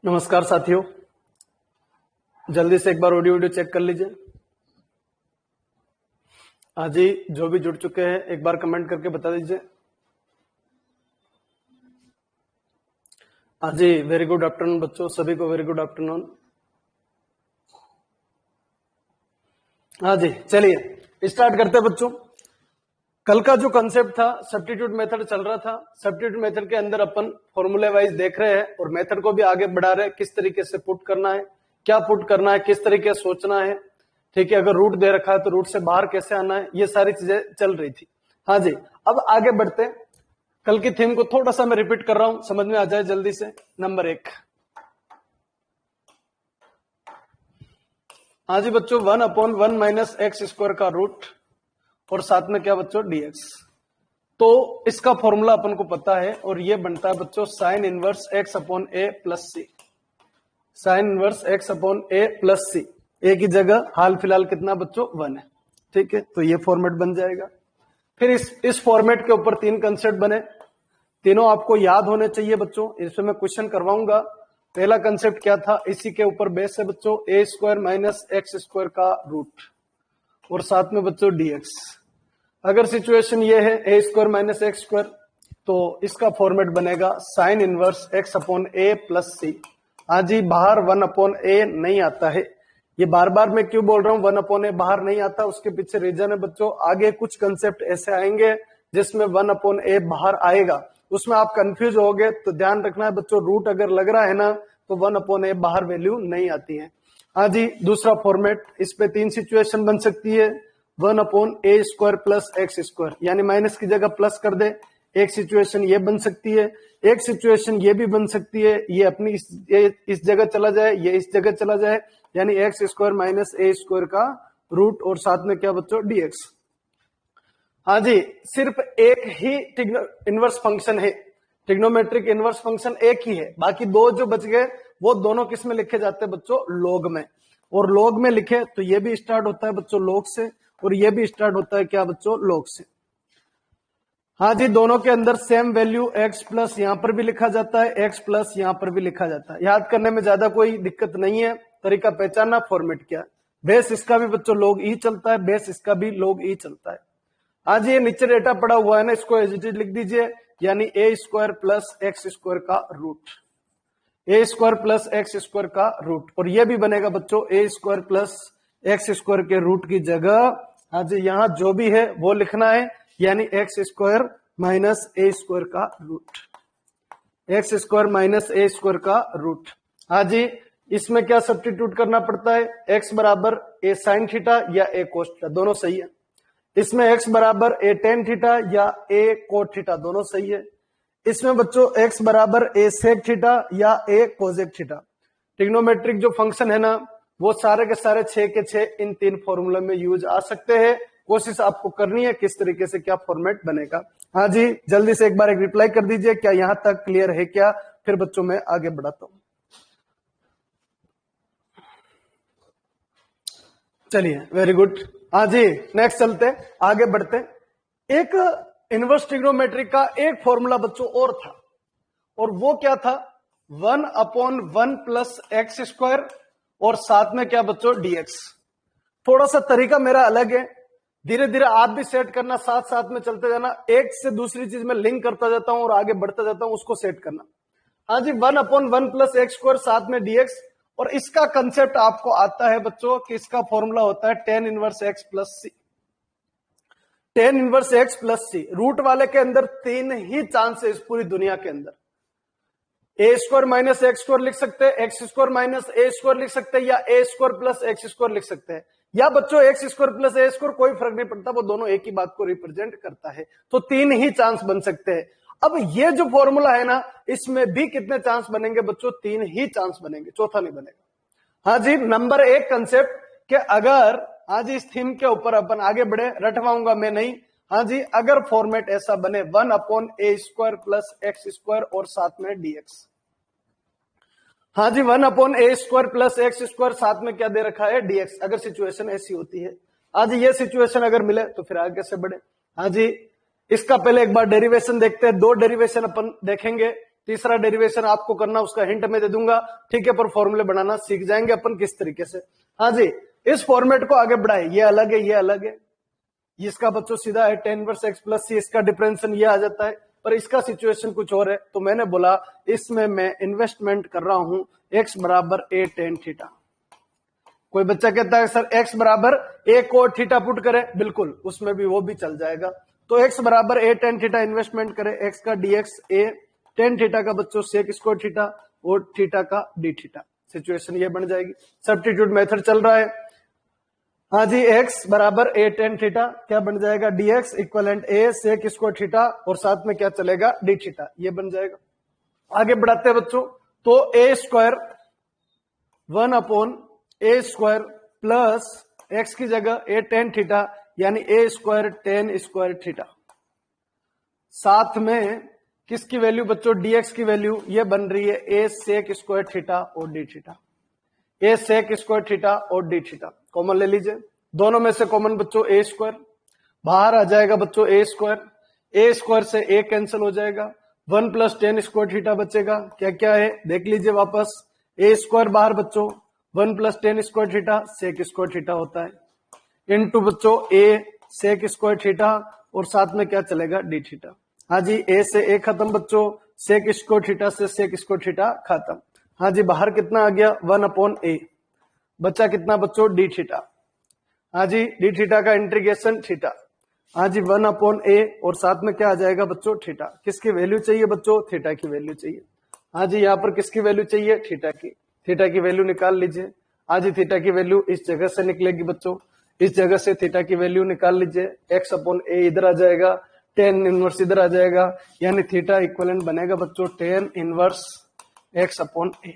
नमस्कार साथियों, जल्दी से एक बार ऑडियो वीडियो चेक कर लीजिए। हाँ जी, जो भी जुड़ चुके हैं एक बार कमेंट करके बता दीजिए। हाँ जी, वेरी गुड आफ्टरनून बच्चों, सभी को वेरी गुड आफ्टरनून। हाँ जी, चलिए स्टार्ट करते हैं बच्चों। कल का जो कंसेप्ट था सब्स्टिट्यूट मेथड चल रहा था। सब्स्टिट्यूट मेथड के अंदर अपन फॉर्मूले वाइज देख रहे हैं और मेथड को भी आगे बढ़ा रहे हैं, किस तरीके से पुट करना है, क्या पुट करना है, किस तरीके से सोचना है। ठीक है, अगर रूट दे रखा है तो रूट से बाहर कैसे आना है, ये सारी चीजें चल रही थी। हाँ जी, अब आगे बढ़ते हैं। कल की थीम को थोड़ा सा मैं रिपीट कर रहा हूं, समझ में आ जाए जल्दी से। नंबर 1, हाँ जी बच्चों, 1/1 माइनस एक्स स्क्वायर का रूट और साथ में क्या बच्चों, dx। तो इसका फॉर्मूला अपन को पता है और ये बनता है बच्चों sine inverse x upon a plus C. Sign inverse x upon a plus C, ए की जगह हाल फिलहाल कितना बच्चों, 1 है। ठीक है, तो ये फॉर्मेट बन जाएगा। फिर इस फॉर्मेट के ऊपर 3 कंसेप्ट बने, तीनों आपको याद होने चाहिए बच्चों। इसमें मैं क्वेश्चन करवाऊंगा। पहला कंसेप्ट क्या था, इसी के ऊपर बेस है बच्चों, a square minus x square का रूट और साथ में बच्चों dx। अगर सिचुएशन ये है a square minus x square, तो इसका फॉर्मेट बनेगा sign inverse x upon a plus C. हाँ जी, बाहर 1 अपॉन ए नहीं आता है। ये बार बार मैं क्यों बोल रहा हूं 1 अपॉन ए बाहर नहीं आता, उसके पीछे रीजन है बच्चों। आगे कुछ कंसेप्ट ऐसे आएंगे जिसमें 1 अपॉन ए बाहर आएगा, उसमें आप कंफ्यूज होगे। तो ध्यान रखना है बच्चों, रूट अगर लग रहा है ना तो 1 अपॉन ए बाहर वैल्यू नहीं आती है। हाँ जी, दूसरा फॉर्मेट, इस पे 3 सिचुएशन बन सकती है। 1 अपॉन a square plus x square, यानी माइनस की जगह प्लस कर दे। एक सिचुएशन ये बन सकती है, एक सिचुएशन ये भी बन सकती है, ये अपनी इस जगह चला जाए, ये इस जगह चला जाए, यानी x square minus a square का रूट और साथ में क्या बच्चों, dx। हाँ जी, सिर्फ एक ही इनवर्स फंक्शन है, ट्रिग्नोमेट्रिक इनवर्स फंक्शन एक ही है। बाकी 2 जो बच गए वो दोनों किस में लिखे जाते हैं बच्चों, लॉग में। और लॉग में लिखे तो ये भी स्टार्ट होता है बच्चों लॉग से और ये भी स्टार्ट होता है क्या बच्चों, लॉग से। हाँ जी, दोनों के अंदर सेम वैल्यू x प्लस यहां पर भी लिखा जाता है, x प्लस यहां पर भी लिखा जाता है। याद करने में ज्यादा कोई दिक्कत नहीं है, तरीका पहचानना, फॉर्मेट क्या। बेस इसका भी बच्चों log e चलता है, बेस इसका भी log e चलता है। हाँ जी, ये नीचे डेटा पड़ा हुआ है ना, इसको एज इट इज लिख दीजिए, यानी ए स्क्वायर प्लस एक्स स्क्वायर का रूट, ए स्क्वायर प्लस एक्स स्क्वायर का रूट। और ये भी बनेगा बच्चों a square plus x square के रूट की जगह हाँ जी यहां जो भी है वो लिखना है, यानी x square minus a square का root, x square minus a square का रूट। हाँ जी, इसमें क्या सब्स्टिट्यूट करना पड़ता है, एक्स बराबर ए साइन थीटा या ए कोस थीटा, दोनों सही है। इसमें एक्स बराबर ए टेन थीटा या ए कोट थीटा, दोनों सही है। इसमें बच्चों एक्स बराबर ए सेक थीटा या ए कोजेक थीटा। ट्रिग्नोमेट्रिक जो फंक्शन है ना, वो सारे के सारे 6 के 6 इन 3 फॉर्मूले में यूज आ सकते हैं। कोशिश आपको करनी है किस तरीके से क्या फॉर्मेट बनेगा। हाँ जी, जल्दी से एक बार एक रिप्लाई कर दीजिए, क्या यहां तक क्लियर है क्या, फिर बच्चों मैं आगे बढ़ाता हूं। चलिए, वेरी गुड। हाँ जी, नेक्स्ट चलते आगे बढ़ते। एक इनवर्स ट्रिग्नोमेट्रिक का एक फॉर्मूला बच्चों और था, और वो क्या था, 1 अपॉन 1 प्लस एक्स स्क्वायर और साथ में क्या बच्चों, dx। थोड़ा सा तरीका मेरा अलग है, धीरे धीरे आप भी सेट करना, साथ साथ में चलते जाना। एक से दूसरी चीज में लिंक करता जाता हूं और आगे बढ़ता जाता हूं, उसको सेट करना। हाँ जी, 1 अपॉन 1 प्लस एक्स स्क्वायर साथ में dx, और इसका कंसेप्ट आपको आता है बच्चों कि इसका फॉर्मूला होता है टेन इनवर्स एक्स प्लस सी। टेन इनवर्स एक्स प्लस सी, रूट वाले के अंदर 3 ही चांस है इस पूरी दुनिया के अंदर। ए स्क्वायर माइनस एक्स स्क्वायर लिख सकते हैं, x square minus a square लिख सकते हैं, या ए स्क्वायर प्लस एक्स स्क्वायर लिख सकते हैं, या बच्चों x square plus a square, कोई फर्क नहीं पड़ता, वो दोनों एक ही बात को रिप्रेजेंट करता है। तो 3 ही चांस बन सकते हैं। अब ये जो फॉर्मूला है ना, इसमें भी कितने चांस बनेंगे बच्चों, 3 ही चांस बनेंगे, चौथा नहीं बनेगा। हाँ जी, नंबर 1 कंसेप्ट कि अगर आज इस थीम के ऊपर अपन आगे बढ़े, रटवाऊंगा मैं नहीं। हाँ जी, अगर फॉर्मेट ऐसा बने 1 अपॉन a square plus x square और साथ में dx। हाँ जी, 1 अपॉन a square plus x square साथ में क्या दे रखा है, dx। अगर सिचुएशन ऐसी होती है, आज ये सिचुएशन अगर मिले तो फिर आगे से बढ़े। हाँ जी, इसका पहले एक बार डेरिवेशन देखते हैं, 2 डेरिवेशन अपन देखेंगे। तीसरा डेरिवेशन आपको करना उसका हिंट में दे दूंगा, ठीक है, पर फॉर्मूले बनाना सीख जाएंगे अपन किस तरीके से। हाँ जी, इस फॉर्मेट को आगे बढ़ाए, ये अलग है, ये अलग है, इसका बच्चों सीधा है tan इनवर्स x प्लस सी, इसका डिफरेंशियल ये आ जाता है, पर इसका सिचुएशन कुछ और है, तो मैंने बोला इसमें मैं इन्वेस्टमेंट कर रहा हूं x बराबर a tan थीटा। कोई बच्चा कहता है सर x बराबर a को थीटा पुट करे, बिल्कुल उसमें भी वो भी चल जाएगा, तो x बराबर a tan थीटा इन्वेस्टमेंट करे, x का dx a tan थीटा का बच्चों sec स्क्वायर थीटा और थीटा का d थीटा, सिचुएशन ये बन जाएगी। सब्स्टिट्यूट मेथड चल रहा है। हाँ जी, x बराबर a tan थीटा क्या बन जाएगा, dx equivalent a sec square theta और साथ में क्या चलेगा d थीटा, ये बन जाएगा। आगे बढ़ाते हैं बच्चों, तो a square 1 upon a square plus x की जगह a tan थीटा यानी a square tan square theta, साथ में किसकी वैल्यू बच्चों, dx की वैल्यू ये बन रही है a sec स्क्वायर थीटा और d theta, a sec square theta और d थीटा कॉमन ले लीजिए, दोनों में से कॉमन बच्चों a स्क्वायर, बाहर आ जाएगा बच्चों a स्क्वायर से a कैंसिल हो जाएगा, 1 प्लस tan स्क्वायर थीटा बचेगा, क्या क्या है देख लीजिए वापस, a स्क्वायर बाहर बच्चों 1 plus tan square theta sec square theta होता है, इनटू बच्चों a sec स्क्वायर थीटा और साथ में क्या चलेगा d थीटा। हाँ जी, a से a खत्म बच्चों, sec स्क्वायर थीटा से sec स्क्वायर थीटा खत्म। हाँ जी, बाहर कितना आ गया 1 अपॉन a, बच्चा कितना बच्चों d थीटा। हाँ जी, d थीटा का इंटीग्रेशन थीटा। हाँ जी, 1 अपॉन a और साथ में क्या आ जाएगा बच्चों थीटा, किसकी वैल्यू चाहिए बच्चों, थीटा की वैल्यू चाहिए। हाँ जी, यहाँ पर किसकी वैल्यू चाहिए, थीटा की वैल्यू निकाल लीजिए। हाँ जी, थीटा की वैल्यू इस जगह से निकलेगी बच्चों, इस जगह से थीटा की वैल्यू निकाल लीजिए, x अपॉन a इधर आ जाएगा, tan इनवर्स इधर आ जाएगा, यानी थीटा इक्वलेंट बनेगा बच्चों tan inverse x upon a।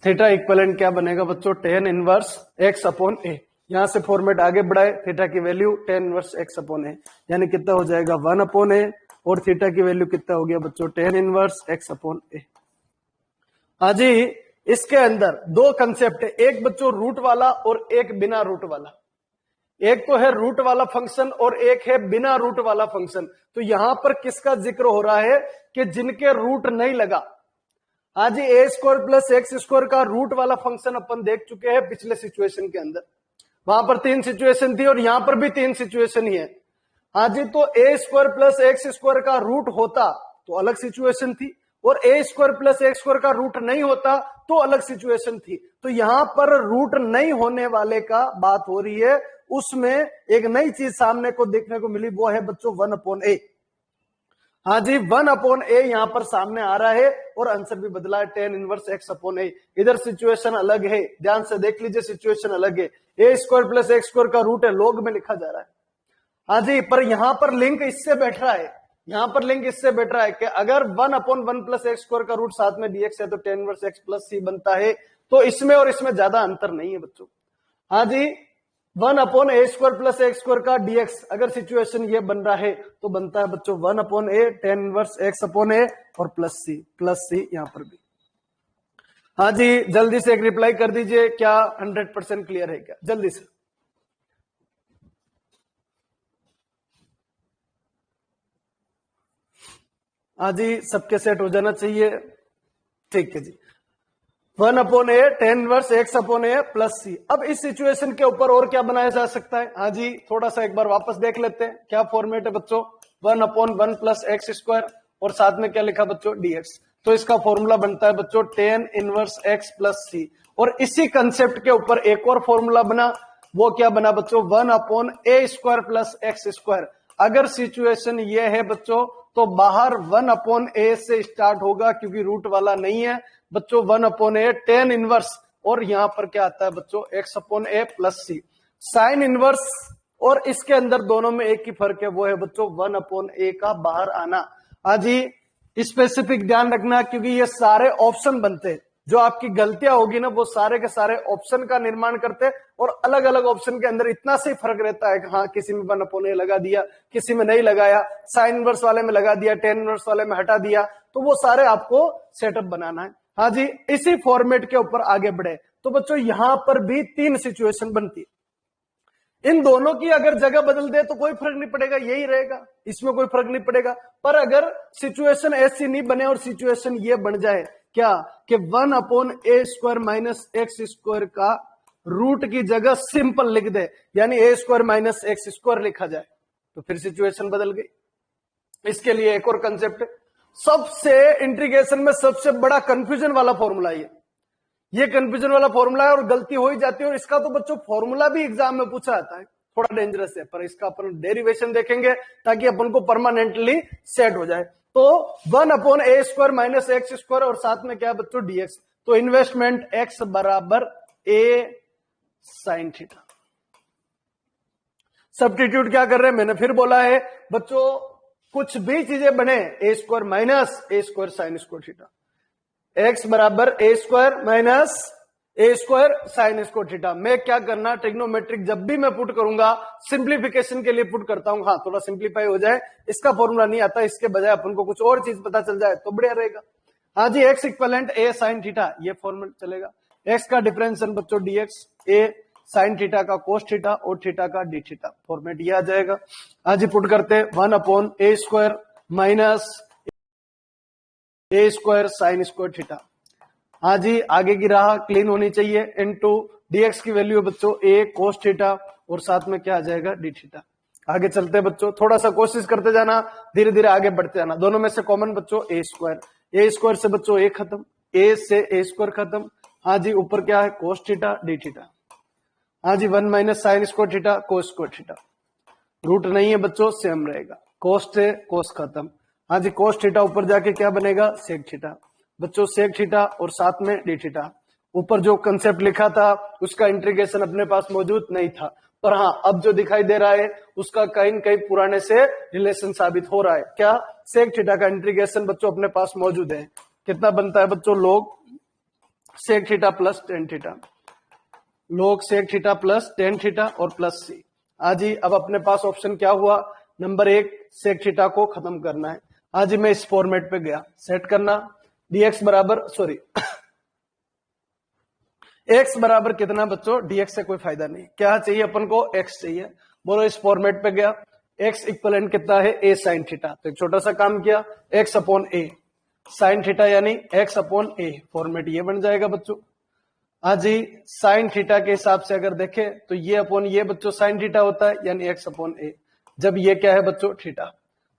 Theta equivalent क्या बनेगा बच्चों, tan inverse x upon a। यहां से फॉर्मेट आगे बढ़ाए, थीटा की value tan inverse x upon a, यानी कितना हो जाएगा 1 अपॉन a और थीटा की वैल्यू कितना हो गया बच्चों tan inverse x upon a। हाँ जी, इसके अंदर दो कंसेप्ट है, एक बच्चों रूट वाला और एक बिना रूट वाला। एक तो है रूट वाला फंक्शन और एक है बिना रूट वाला फंक्शन। तो यहां पर किसका जिक्र हो रहा है कि जिनके रूट नहीं लगा। हाँ जी, a square plus x square का रूट वाला फंक्शन अपन देख चुके हैं पिछले सिचुएशन के अंदर, वहां पर 3 सिचुएशन थी और यहां पर भी 3 सिचुएशन ही है। हाँ जी, तो a square plus x square का रूट होता तो अलग सिचुएशन थी और a square plus x square का रूट नहीं होता तो अलग सिचुएशन थी। तो यहां पर रूट नहीं होने वाले का बात हो रही है, उसमें एक नई चीज सामने को देखने को मिली, वो है बच्चों 1 अपॉन a। हाँ जी, 1 अपॉन a यहां पर सामने आ रहा है और आंसर भी बदला है tan inverse x upon a। इधर सिचुएशन अलग है, ध्यान से देख लीजिए, सिचुएशन अलग है, a square plus x square का रूट है, लॉग में लिखा जा रहा है। हाँ जी, पर यहां पर लिंक इससे बैठ रहा है, यहां पर लिंक इससे बैठ रहा है कि अगर 1 अपॉन 1 प्लस एक्स स्क्वायर का रूट साथ में dx है तो tan inverse x plus c बनता है। तो इसमें और इसमें ज्यादा अंतर नहीं है बच्चों। हाँ जी, 1 upon a square plus x square का dx अगर सिचुएशन ये बन रहा है तो बनता है बच्चों 1 upon a tan inverse x upon a और प्लस c यहां पर भी। हाँ जी, जल्दी से एक रिप्लाई कर दीजिए, क्या 100% क्लियर है क्या, जल्दी से। हाँ जी, सबके सेट हो जाना चाहिए, ठीक है जी। 1 upon a tan inverse x upon a plus c। अब इस सिचुएशन के ऊपर और क्या बनाया जा सकता है। हाँ जी, थोड़ा सा एक बार वापस देख लेते हैं, क्या फॉर्मेट है बच्चों, 1 अपॉन 1 प्लस एक्स स्क्वायर और साथ में क्या लिखा बच्चों dx। तो इसका फॉर्मूला बनता है बच्चों tan inverse x plus c। और इसी कंसेप्ट के ऊपर एक और फॉर्मूला बना, वो क्या बना बच्चों, 1 upon a square plus x square. अगर सिचुएशन ये है बच्चों तो बाहर 1 अपॉन a से स्टार्ट होगा क्योंकि रूट वाला नहीं है बच्चों, 1 अपॉन a tan इनवर्स और यहां पर क्या आता है बच्चों x upon a plus c sine inverse. और इसके अंदर दोनों में एक ही फर्क है, वो है बच्चों 1 अपॉन a का बाहर आना। आज ही स्पेसिफिक ध्यान रखना क्योंकि ये सारे ऑप्शन बनते हैं, जो आपकी गलतियां होगी ना वो सारे के सारे ऑप्शन का निर्माण करते हैं और अलग अलग ऑप्शन के अंदर इतना से फर्क रहता है कि हाँ किसी में 1 अपॉन a लगा दिया, किसी में नहीं लगाया, साइन इनवर्स वाले में लगा दिया, tan इनवर्स वाले में हटा दिया, तो वो सारे आपको सेटअप बनाना है। हाँ जी, इसी फॉर्मेट के ऊपर आगे बढ़े तो बच्चों यहां पर भी 3 सिचुएशन बनती है। इन दोनों की अगर जगह बदल दे तो कोई फर्क नहीं पड़ेगा, यही रहेगा, इसमें कोई फर्क नहीं पड़ेगा। पर अगर सिचुएशन ऐसी नहीं बने और सिचुएशन ये बन जाए क्या कि 1/a² माइनस एक्स स्क्वायर का रूट की जगह सिंपल लिख दे, यानी a² माइनस x² लिखा जाए, तो फिर सिचुएशन बदल गई। इसके लिए एक और कंसेप्ट है, सबसे इंटीग्रेशन में सबसे बड़ा कंफ्यूजन वाला फॉर्मूला ये कंफ्यूजन वाला फॉर्मूला है और गलती हो ही जाती है। और इसका तो बच्चों फॉर्मूला भी एग्जाम में पूछा जाता है, थोड़ा डेंजरस है, पर इसका अपन डेरिवेशन देखेंगे ताकि अपन को परमानेंटली सेट हो जाए। तो 1/a² माइनस x² और साथ में क्या है बच्चों dx। तो इन्वेस्टमेंट x बराबर a sin थीटा। सब्स्टिट्यूट क्या कर रहे हैं, मैंने फिर बोला है बच्चों, कुछ भी चीजें बने a² minus a² sin square theta, x बराबर a² minus a² sin square theta. मैं क्या करना, ट्रिग्नोमेट्रिक जब भी मैं पुट करूंगा सिंप्लीफिकेशन के लिए पुट करता हूं, हाँ थोड़ा सिंप्लीफाई हो जाए, इसका फॉर्मूला नहीं आता, इसके बजाय अपन को कुछ और चीज पता चल जाए तो बढ़िया रहेगा। हाँ जी, x equivalent a sin theta, ये फॉर्मूला चलेगा। x का डिफरेंशियल बच्चों dx, a sin थीटा का cos थीटा और थीटा का d थीटा, फॉर्मेट ये आ जाएगा। हाँ जी, पुट करते 1/a² minus a² sin square theta. हाँ जी, आगे की राह क्लीन होनी चाहिए, इनटू dx की वैल्यू है बच्चों a cos थीटा और साथ में क्या आ जाएगा d थीटा। आगे चलते हैं बच्चों, थोड़ा सा कोशिश करते जाना, धीरे धीरे आगे बढ़ते जाना। दोनों में से कॉमन बच्चों a² से बच्चों a खत्म, a से a² खत्म। हाँ जी, ऊपर क्या है cos थीटा d थीटा। हाँ जी, 1 minus sine square theta cos square theta, root नहीं है बच्चों, सेम रहेगा, cos से cos खत्म। हाँ जी, cos थीटा ऊपर जाके क्या बनेगा sec थीटा बच्चों, sec थीटा और साथ में d थीटा। ऊपर जो कंसेप्ट लिखा था उसका इंटीग्रेशन अपने पास मौजूद नहीं था, पर हाँ अब जो दिखाई दे रहा है उसका कहीं न कहीं पुराने से रिलेशन साबित हो रहा है। क्या, sec थीटा का इंटीग्रेशन बच्चों अपने पास मौजूद है। कितना बनता है बच्चों, log sec theta plus tan theta, log sec theta plus tan theta और प्लस c। आज ही अब अपने पास ऑप्शन क्या हुआ, नंबर 1 sec थीटा को खत्म करना है। आज ही मैं इस फॉर्मेट पे गया, सेट करना dx बराबर x बराबर कितना बच्चों, dx से कोई फायदा नहीं, क्या चाहिए अपन को x चाहिए। बोलो इस फॉर्मेट पे गया, x इक्वलेंट कितना है a sin थीटा, तो एक छोटा सा काम किया x/a sin थीटा यानी x/a, फॉर्मेट ये बन जाएगा बच्चों। हाँ जी, साइन थीटा के हिसाब से अगर देखें तो ये अपॉन ये बच्चों साइन थीटा होता है, यानी x/a। जब ये क्या है बच्चों थीटा,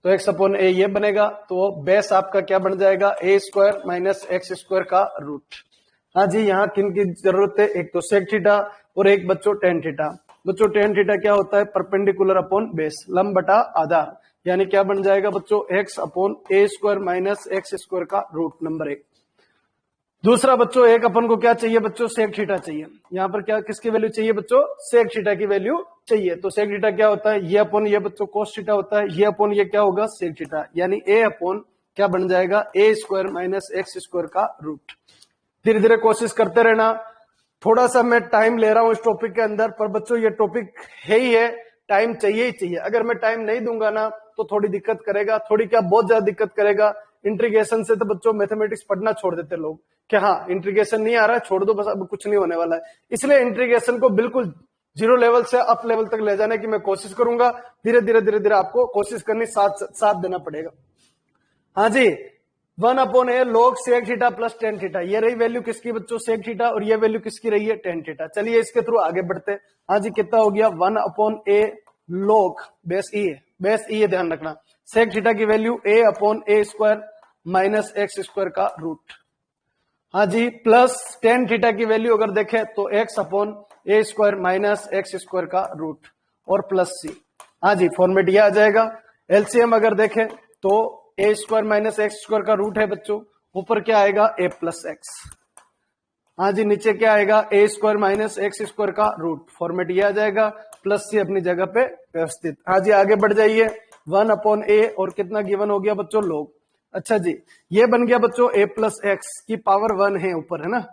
तो x/a ये बनेगा, तो बेस आपका क्या बन जाएगा a² माइनस x² का रूट। हाँ जी, यहाँ किन की जरूरत है, एक तो sec थीटा और एक बच्चों tan थीटा। बच्चों tan थीटा क्या होता है, परपेंडिकुलर अपॉन बेस, लंब बटा आधार, यानी क्या बन जाएगा बच्चों x/a² माइनस x² का रूट, नंबर 1। दूसरा बच्चों एक अपन को क्या चाहिए बच्चों, sec थीटा चाहिए। यहाँ पर क्या किसकी वैल्यू चाहिए बच्चों, sec थीटा की वैल्यू चाहिए। तो sec थीटा क्या होता है, ये अपॉन ये बच्चों cos थीटा होता है, ये अपॉन ये क्या होगा sec थीटा, यानी a अपॉन क्या बन जाएगा a² माइनस x² का रूट। धीरे धीरे कोशिश करते रहना, थोड़ा सा मैं टाइम ले रहा हूं इस टॉपिक के अंदर, पर बच्चों ये टॉपिक है ही है, टाइम चाहिए ही चाहिए। अगर मैं टाइम नहीं दूंगा ना तो थोड़ी दिक्कत करेगा, थोड़ी क्या बहुत ज्यादा दिक्कत करेगा। इंटीग्रेशन से तो बच्चों मैथमेटिक्स पढ़ना छोड़ देते लोग कि हाँ इंटीग्रेशन नहीं आ रहा है छोड़ दो बस, अब कुछ नहीं होने वाला है। इसलिए इंटीग्रेशन को बिल्कुल 0 लेवल से अप लेवल तक ले जाने की मैं कोशिश करूंगा। धीरे धीरे आपको कोशिश करनी, साथ देना पड़ेगा। हाँ जी, 1/a log sec theta plus tan theta, ये रही वैल्यू किसकी बच्चों sec थीटा, और ये वैल्यू किसकी रही है tan थीटा। चलिए इसके थ्रू आगे बढ़ते। हाँ जी, कितना हो गया 1/a log बेस ई है ध्यान रखना, sec थीटा की वैल्यू a/a² माइनस x² का रूट। हाँ जी, प्लस tan थीटा की वैल्यू अगर देखें तो x/a² माइनस x² का रूट और प्लस c। हाँ जी, फॉर्मेट ये आ जाएगा। एलसीएम अगर देखें तो a² माइनस x² का रूट है बच्चों, ऊपर क्या आएगा a प्लस x। हाँ जी, नीचे क्या आएगा a² माइनस x² का रूट, फॉर्मेट ये आ जाएगा, प्लस c अपनी जगह पे व्यवस्थित। हाँ जी, आगे बढ़ जाइए, 1/a और कितना गिवन हो गया बच्चों log। अच्छा जी, ये बन गया बच्चों a प्लस x की पावर 1 है ऊपर, है ना।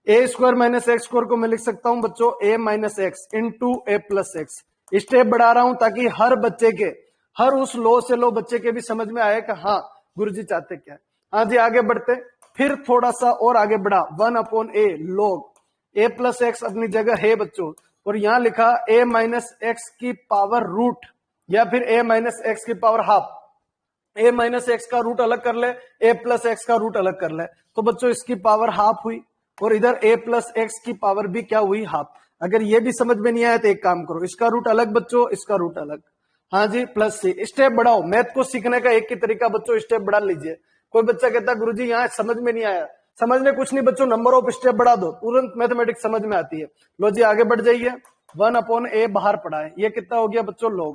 a² माइनस x² को मैं लिख सकता हूं बच्चों a minus x into a plus x। Step बढ़ा रहा हूं ताकि हर बच्चे के, हर उस लो से लो बच्चे के भी समझ में आए कि हाँ गुरुजी चाहते क्या है। हाँ जी, आगे बढ़ते, फिर थोड़ा सा और आगे बढ़ा, 1/a log a plus x अपनी जगह है बच्चों, और यहां लिखा a माइनस एक्स की पावर रूट या फिर a माइनस एक्स की power half. a minus x का रूट अलग कर ले, a प्लस एक्स का रूट अलग कर ले, तो बच्चों इसकी पावर हाफ हुई और इधर a प्लस एक्स की पावर भी क्या हुई, हाफ। अगर ये भी समझ में नहीं आया तो एक काम करो, इसका रूट अलग बच्चों, इसका रूट अलग, हाँ जी, प्लस सी। स्टेप बढ़ाओ, मैथ को सीखने का एक ही तरीका बच्चों, स्टेप बढ़ा लीजिए। कोई बच्चा कहता गुरुजी यहाँ समझ में नहीं आया, समझने कुछ नहीं बच्चों, नंबर ऑफ स्टेप बढ़ा दो, तुरंत मैथमेटिक्स समझ में आती है। लो जी आगे बढ़ जाइए, 1/a बाहर पड़ा है, ये कितना हो गया बच्चों, log।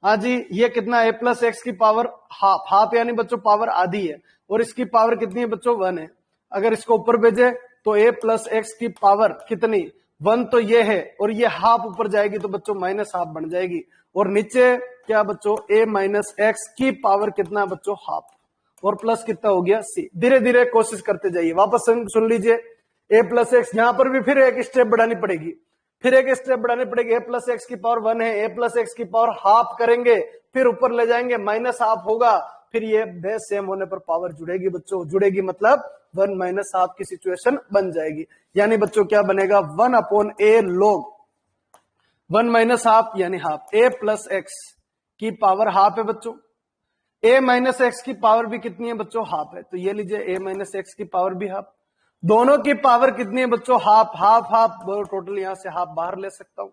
हाँ जी, ये कितना, a प्लस एक्स की पावर हाफ, हाफ यानी बच्चों पावर आधी है, और इसकी पावर कितनी है बच्चों, 1 है। अगर इसको ऊपर भेजे तो a प्लस एक्स की पावर कितनी, 1 तो ये है, और ये हाफ ऊपर जाएगी तो बच्चों माइनस हाफ बन जाएगी, और नीचे क्या बच्चों, a माइनस एक्स की पावर कितना बच्चों, हाफ, और प्लस कितना हो गया, c। धीरे धीरे कोशिश करते जाइए, वापस सुन लीजिए, a प्लस एक्स, यहां पर भी फिर एक स्टेप बढ़ानी पड़ेगी, फिर एक स्टेप बढ़ानी पड़ेगी, a प्लस एक्स की पावर 1 है, a प्लस एक्स की पावर हाफ करेंगे, फिर ऊपर ले जाएंगे, माइनस हाफ होगा, फिर ये बेस सेम होने पर पावर जुड़ेगी बच्चों, जुड़ेगी मतलब 1 माइनस हाफ की सिचुएशन बन जाएगी। यानी बच्चों क्या बनेगा, 1/a log 1 माइनस हाफ यानी हाफ, a प्लस एक्स की पावर हाफ है बच्चों, a माइनस एक्स की पावर भी कितनी है बच्चों, हाफ है, तो ये लीजिए a माइनस एक्स की पावर भी हाफ, दोनों की पावर कितनी है बच्चों, हाफ हाफ हाफ, टोटल यहां से हाफ बाहर ले सकता हूं।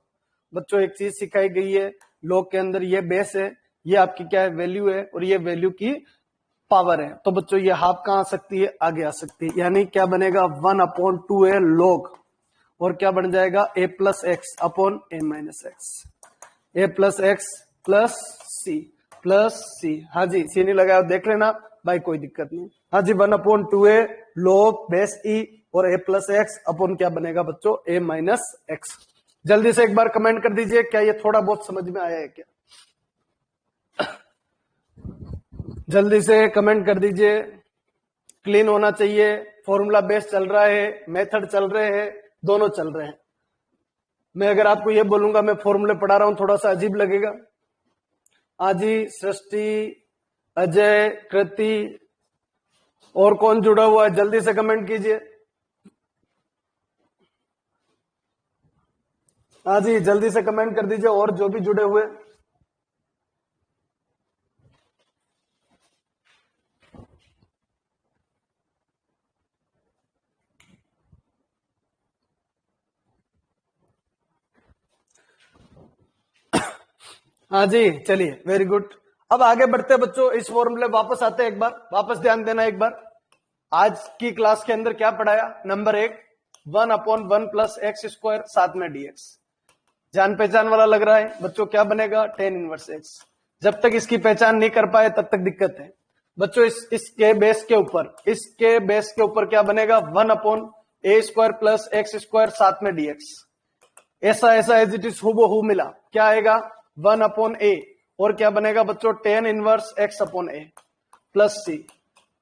बच्चों एक चीज सिखाई गई है, log के अंदर ये बेस है, ये आपकी क्या है, वैल्यू है, और ये वैल्यू की पावर है, तो बच्चों ये हाफ कहां आ सकती है, आगे आ सकती है, यानी क्या बनेगा, 1/2a log, और क्या बन जाएगा, a plus x upon a minus x, a plus x plus C, हाँ जी, सी नहीं लगाया देख लेना भाई, कोई दिक्कत नहीं, हाँ जी, 1/2a log बेस e और a प्लस एक्स अपॉन क्या बनेगा बच्चों, a माइनस एक्स। जल्दी से एक बार कमेंट कर दीजिए, क्या ये थोड़ा बहुत समझ में आया है क्या, जल्दी से कमेंट कर दीजिए, क्लीन होना चाहिए, फॉर्मूला बेस चल रहा है, मेथड चल रहे हैं, दोनों चल रहे हैं। मैं अगर आपको ये बोलूंगा मैं फॉर्मूले पढ़ा रहा हूं, थोड़ा सा अजीब लगेगा। आजी, सृष्टि, अजय, कृति, और कौन जुड़ा हुआ है, जल्दी से कमेंट कीजिए। हाँ जी, जल्दी से कमेंट कर दीजिए, और जो भी जुड़े हुए। हाँ जी, चलिए, वेरी गुड। अब आगे बढ़ते बच्चों, इस फॉर्मूले वापस आते हैं, एक बार वापस ध्यान देना एक बार। आज की क्लास के अंदर क्या पढ़ाया, नंबर 1 1/1 प्लस एक्स स्क्वायर, साथ में dx, जान पहचान वाला लग रहा है बच्चों, क्या बनेगा, tan इनवर्स x। जब तक इसकी पहचान नहीं कर पाए तब तक दिक्कत है बच्चों। इसके बेस के ऊपर क्या बनेगा, 1/a square plus x square, साथ में dx। ऐसा एज इट इज हूबहू मिला, क्या आएगा, 1/a, और क्या बनेगा बच्चों, tan inverse x upon a plus c,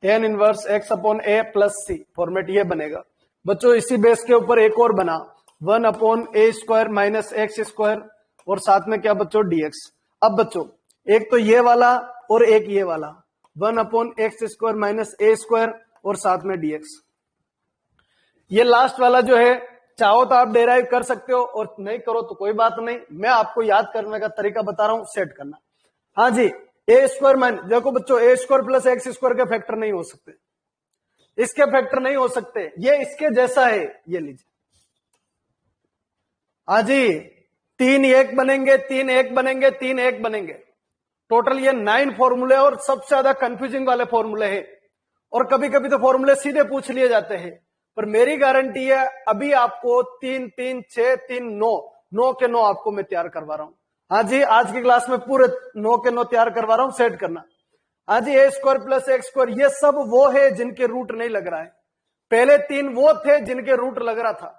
tan inverse x upon a plus c, format ये बनेगा बच्चों। इसी बेस के ऊपर एक और बना, 1/a square minus x square, और साथ में क्या बच्चों, dx। अब बच्चों एक तो ये वाला और एक ये वाला, 1/x square minus a square, और साथ में dx। ये लास्ट वाला जो है, चाहो तो आप डेराइव कर सकते हो, और नहीं करो तो कोई बात नहीं, मैं आपको याद करने का तरीका बता रहा हूं, सेट करना। हाँ जी, ए स्क्वायर माइनस, देखो बच्चों, a square plus x square के फैक्टर नहीं हो सकते, इसके फैक्टर नहीं हो सकते, ये इसके जैसा है, ये लीजिए। हाँ जी, 3 1 बनेंगे, 3 1 बनेंगे, 3 1 बनेंगे, टोटल ये 9 फॉर्मूले, और सबसे ज्यादा कंफ्यूजिंग वाले फॉर्मूले हैं, और कभी कभी तो फॉर्मूले सीधे पूछ लिए जाते हैं, पर मेरी गारंटी है अभी आपको 3 3 6 3 9 के 9 आपको मैं तैयार करवा रहा हूं। हाँ जी, आज की क्लास में पूरे 9 के 9 तैयार करवा रहा हूं, सेट करना। हाँ जी, a square plus x square, ये सब वो है जिनके रूट नहीं लग रहा है, पहले 3 वो थे जिनके रूट लग रहा था,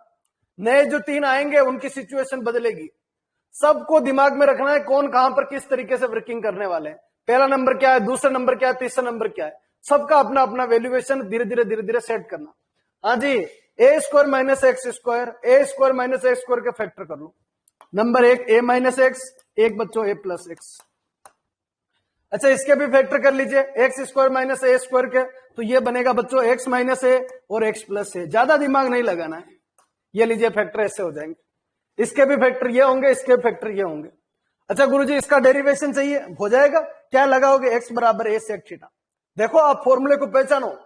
नए जो 3 आएंगे उनकी सिचुएशन बदलेगी। सबको दिमाग में रखना है कौन कहां पर किस तरीके से वर्किंग करने वाले हैं, पहला नंबर क्या है, दूसरा नंबर क्या है, तीसरा नंबर क्या है, सबका अपना अपना वैल्यूएशन धीरे धीरे सेट करना। हाँ जी, a square minus x square, A square minus x square के फैक्टर कर लो। नंबर 1 ए माइनस एक्स, एक बच्चों ए प्लस एक्स। अच्छा, इसके भी फैक्टर कर लीजिए, x square minus a square के, तो ये बनेगा बच्चों एक्स माइनस ए और एक्स प्लस ए, ज्यादा दिमाग नहीं लगाना है, ये लीजिए फैक्टर ऐसे हो जाएंगे। इसके भी फैक्टर ये होंगे, इसके भी फैक्टर ये होंगे। अच्छा गुरुजी इसका डेरिवेशन चाहिए, हो जाएगा। क्या लगाओगे, एक्स बराबर ए सेक थीटा। देखो आप फॉर्मूले को पहचानो,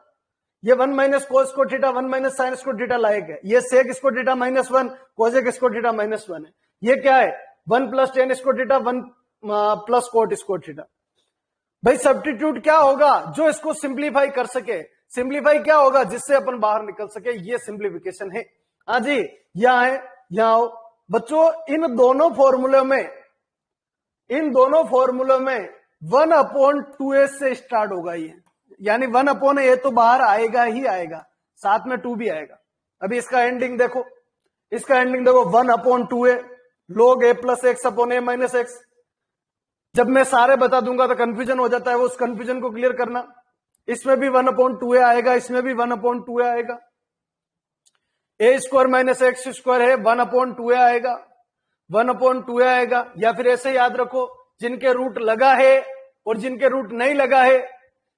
ये 1 माइनस कोस को थीटा 1 माइनस साइन को थीटा लायक है, ये सेक इसको थीटा -1 कोसेक इसको थीटा -1 है। ये क्या है 1 प्लस टेन इसको थीटा 1 प्लस कोट इसको थीटा। भाई सब्स्टिट्यूट क्या होगा, जो इसको सिंप्लीफाई कर सके। सिंप्लीफाई क्या होगा, जिससे अपन बाहर निकल सके, ये सिंप्लीफिकेशन है। हाँ जी यहां है, यहां आओ बच्चों। इन दोनों फॉर्मूलों में 1/2a से स्टार्ट होगा ये, यानी 1/a तो बाहर आएगा ही आएगा, साथ में 2 भी आएगा। अभी इसका एंडिंग देखो, 1/2a log a plus x upon A minus x. जब मैं सारे बता दूंगा तो कंफ्यूजन हो जाता है, वो उस कंफ्यूजन को क्लियर करना। इसमें भी 1/2a आएगा, इसमें भी 1/2a आएगा। ए स्क्वायर माइनस एक्स स्क्वायर है, 1/2a आएगा, 1/2a आएगा। या फिर ऐसे याद रखो, जिनके रूट लगा है और जिनके रूट नहीं लगा है,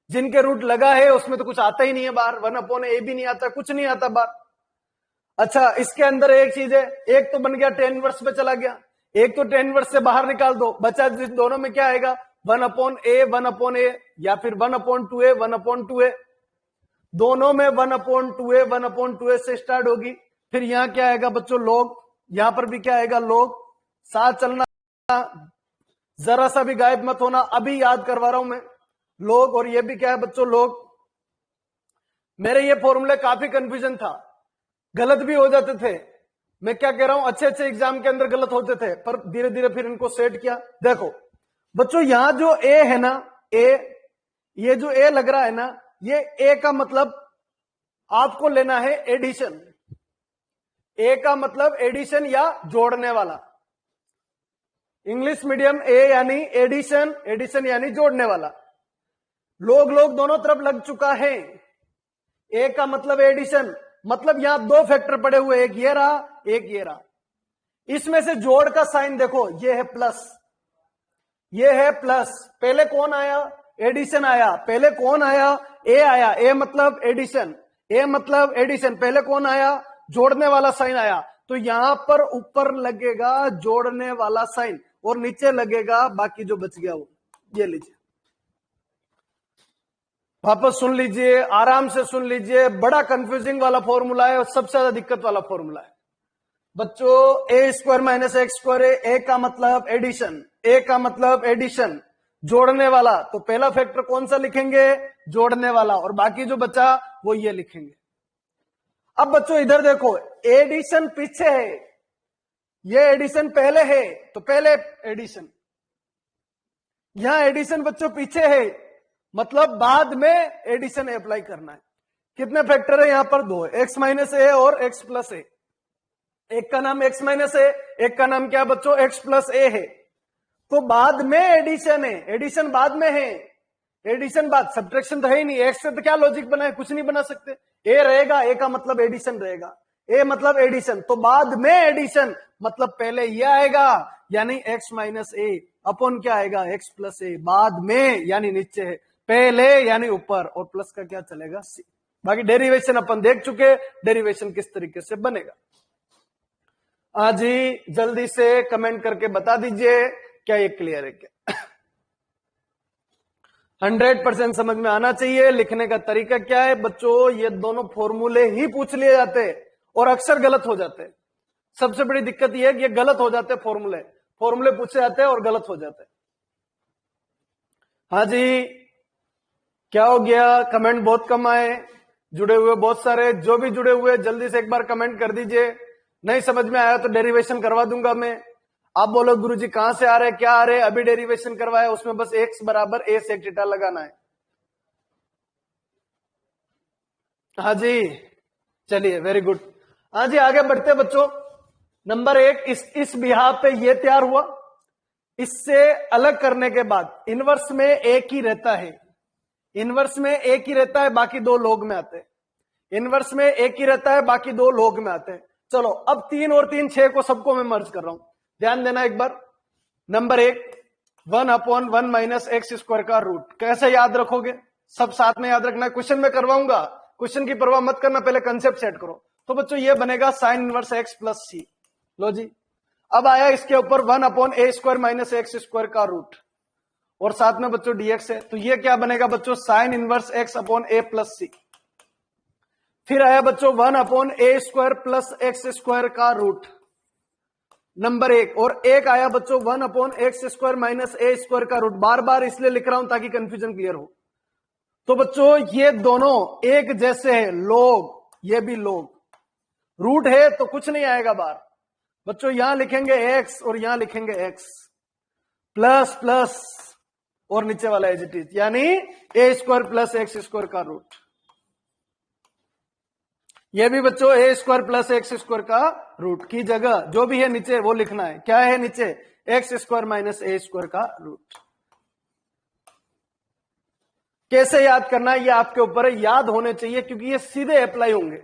जिनके रूट लगा है उसमें तो कुछ आता ही नहीं है बाहर, 1/a भी नहीं आता, कुछ नहीं आता बाहर। अच्छा इसके अंदर एक चीज है, एक तो बन गया tan इनवर्स पे चला गया, एक तो tan इनवर्स से बाहर निकाल दो, बचा दोनों में क्या आएगा 1/a या फिर 1/2a। दोनों में 1/2a से स्टार्ट होगी। फिर यहां क्या आएगा बच्चों log, यहां पर भी क्या आएगा log। साथ चलना, जरा सा भी गायब मत होना, अभी याद करवा रहा हूं मैं log। और ये भी क्या है बच्चों log। मेरे ये फॉर्मूले काफी कंफ्यूजन था, गलत भी हो जाते थे। मैं क्या कह रहा हूं, अच्छे एग्जाम के अंदर गलत होते थे, पर धीरे धीरे फिर इनको सेट किया। देखो बच्चों यहां जो ए है ना, ये जो ए लग रहा है ना, ये ए का मतलब आपको लेना है एडिशन। ए का मतलब एडिशन या जोड़ने वाला। इंग्लिश मीडियम ए यानी एडिशन यानी जोड़ने वाला। लोग दोनों तरफ लग चुका है। ए का मतलब एडिशन, मतलब यहां 2 फैक्टर पड़े हुए, एक ये रहा एक ये रहा। इसमें से जोड़ का साइन देखो, ये है प्लस, ये है प्लस। पहले कौन आया, एडिशन आया। पहले कौन आया, ए आया। ए मतलब एडिशन। पहले कौन आया, जोड़ने वाला साइन आया। तो यहां पर ऊपर लगेगा जोड़ने वाला साइन और नीचे लगेगा बाकी जो बच गया वो। ये लीजिए, वापस सुन लीजिए, आराम से सुन लीजिए। बड़ा कंफ्यूजिंग वाला फॉर्मूला है और सबसे ज्यादा दिक्कत वाला फॉर्मूला है बच्चों। A square minus x square है, ए का मतलब एडिशन, ए का मतलब एडिशन, जोड़ने वाला। तो पहला फैक्टर कौन सा लिखेंगे, जोड़ने वाला, और बाकी जो बचा वो ये लिखेंगे। अब बच्चों इधर देखो, एडिशन पीछे है, ये एडिशन पहले है, तो पहले एडिशन। यहां एडिशन बच्चों पीछे है, मतलब बाद में एडिशन अप्लाई करना है। कितने फैक्टर है यहां पर, 2, एक्स माइनस ए और एक्स प्लस ए। एक का नाम एक्स माइनस ए, एक का नाम क्या बच्चों एक्स प्लस ए है। तो बाद में एडिशन है, एडिशन बाद में है, एडिशन बाद, सब्ट्रैक्शन तो है ही नहीं। एक्स से तो क्या लॉजिक बना है, कुछ नहीं बना सकते। ए रहेगा, ए का मतलब एडिशन रहेगा, ए मतलब एडिशन। तो बाद में एडिशन मतलब पहले ये आएगा, यानी एक्स माइनस ए अपॉन क्या आएगा, एक्स प्लस ए। बाद में यानी नीचे है, पहले यानी ऊपर, और प्लस का क्या चलेगा सी। बाकी डेरिवेशन अपन देख चुके, डेरिवेशन किस तरीके से बनेगा। आज ही जल्दी से कमेंट करके बता दीजिए क्या ये क्लियर है क्या। 100% समझ में आना चाहिए। लिखने का तरीका क्या है बच्चों, ये दोनों फॉर्मूले ही पूछ लिए जाते और अक्सर गलत हो जाते। सबसे बड़ी दिक्कत यह है कि ये गलत हो जाते, फॉर्मूले पूछे जाते हैं और गलत हो जाते। हाँ जी क्या हो गया, कमेंट बहुत कम आए, जुड़े हुए बहुत सारे। जो भी जुड़े हुए जल्दी से एक बार कमेंट कर दीजिए। नहीं समझ में आया तो डेरिवेशन करवा दूंगा मैं। आप बोलो गुरुजी कहां से आ रहे, क्या आ रहे, अभी डेरिवेशन करवाया, उसमें बस एक्स बराबर ए सेक थीटा लगाना है। हाँ जी चलिए वेरी गुड। हाँ जी आगे बढ़ते बच्चों। नंबर 1 इस बिहाफ पे ये तैयार हुआ। इससे अलग करने के बाद इनवर्स में एक ही रहता है, इनवर्स में एक ही रहता है, बाकी 2 log में आते हैं। इनवर्स में एक ही रहता है, बाकी 2 log में आते हैं। चलो अब 3 और 3 6 को सबको मैं मर्ज कर रहा हूं, ध्यान देना एक बार। नंबर 1 1/1 माइनस एक्स स्क्वायर का रूट। कैसे याद रखोगे, सब साथ में याद रखना है। क्वेश्चन में करवाऊंगा, क्वेश्चन की परवाह मत करना, पहले कंसेप्ट सेट करो। तो बच्चों ये बनेगा साइन इनवर्स एक्स प्लस सी। लो जी, अब आया इसके ऊपर 1/a² माइनस एक्स स्क्वायर का रूट और साथ में बच्चों dx है, तो ये क्या बनेगा बच्चों साइन इनवर्स x/a प्लस सी। फिर आया बच्चों 1/a² प्लस एक्स स्क्वायर का रूट नंबर 1, और एक आया बच्चों 1/x² माइनस a स्क्वायर का रूट। बार बार इसलिए लिख रहा हूं ताकि कंफ्यूजन क्लियर हो। तो बच्चों ये दोनों एक जैसे है, लोग, ये भी लोग, रूट है तो कुछ नहीं आएगा बाहर। बच्चों यहां लिखेंगे x और यहां लिखेंगे x प्लस प्लस और नीचे वाला एज इट इज, यानी a² प्लस एक्स स्क्वायर का रूट। ये भी बच्चों a² प्लस एक्स स्क्वायर का रूट की जगह जो भी है नीचे वो लिखना है। क्या है नीचे? x² माइनस a² का रूट। कैसे याद करना है ये आपके ऊपर है, याद होने चाहिए क्योंकि ये सीधे अप्लाई होंगे।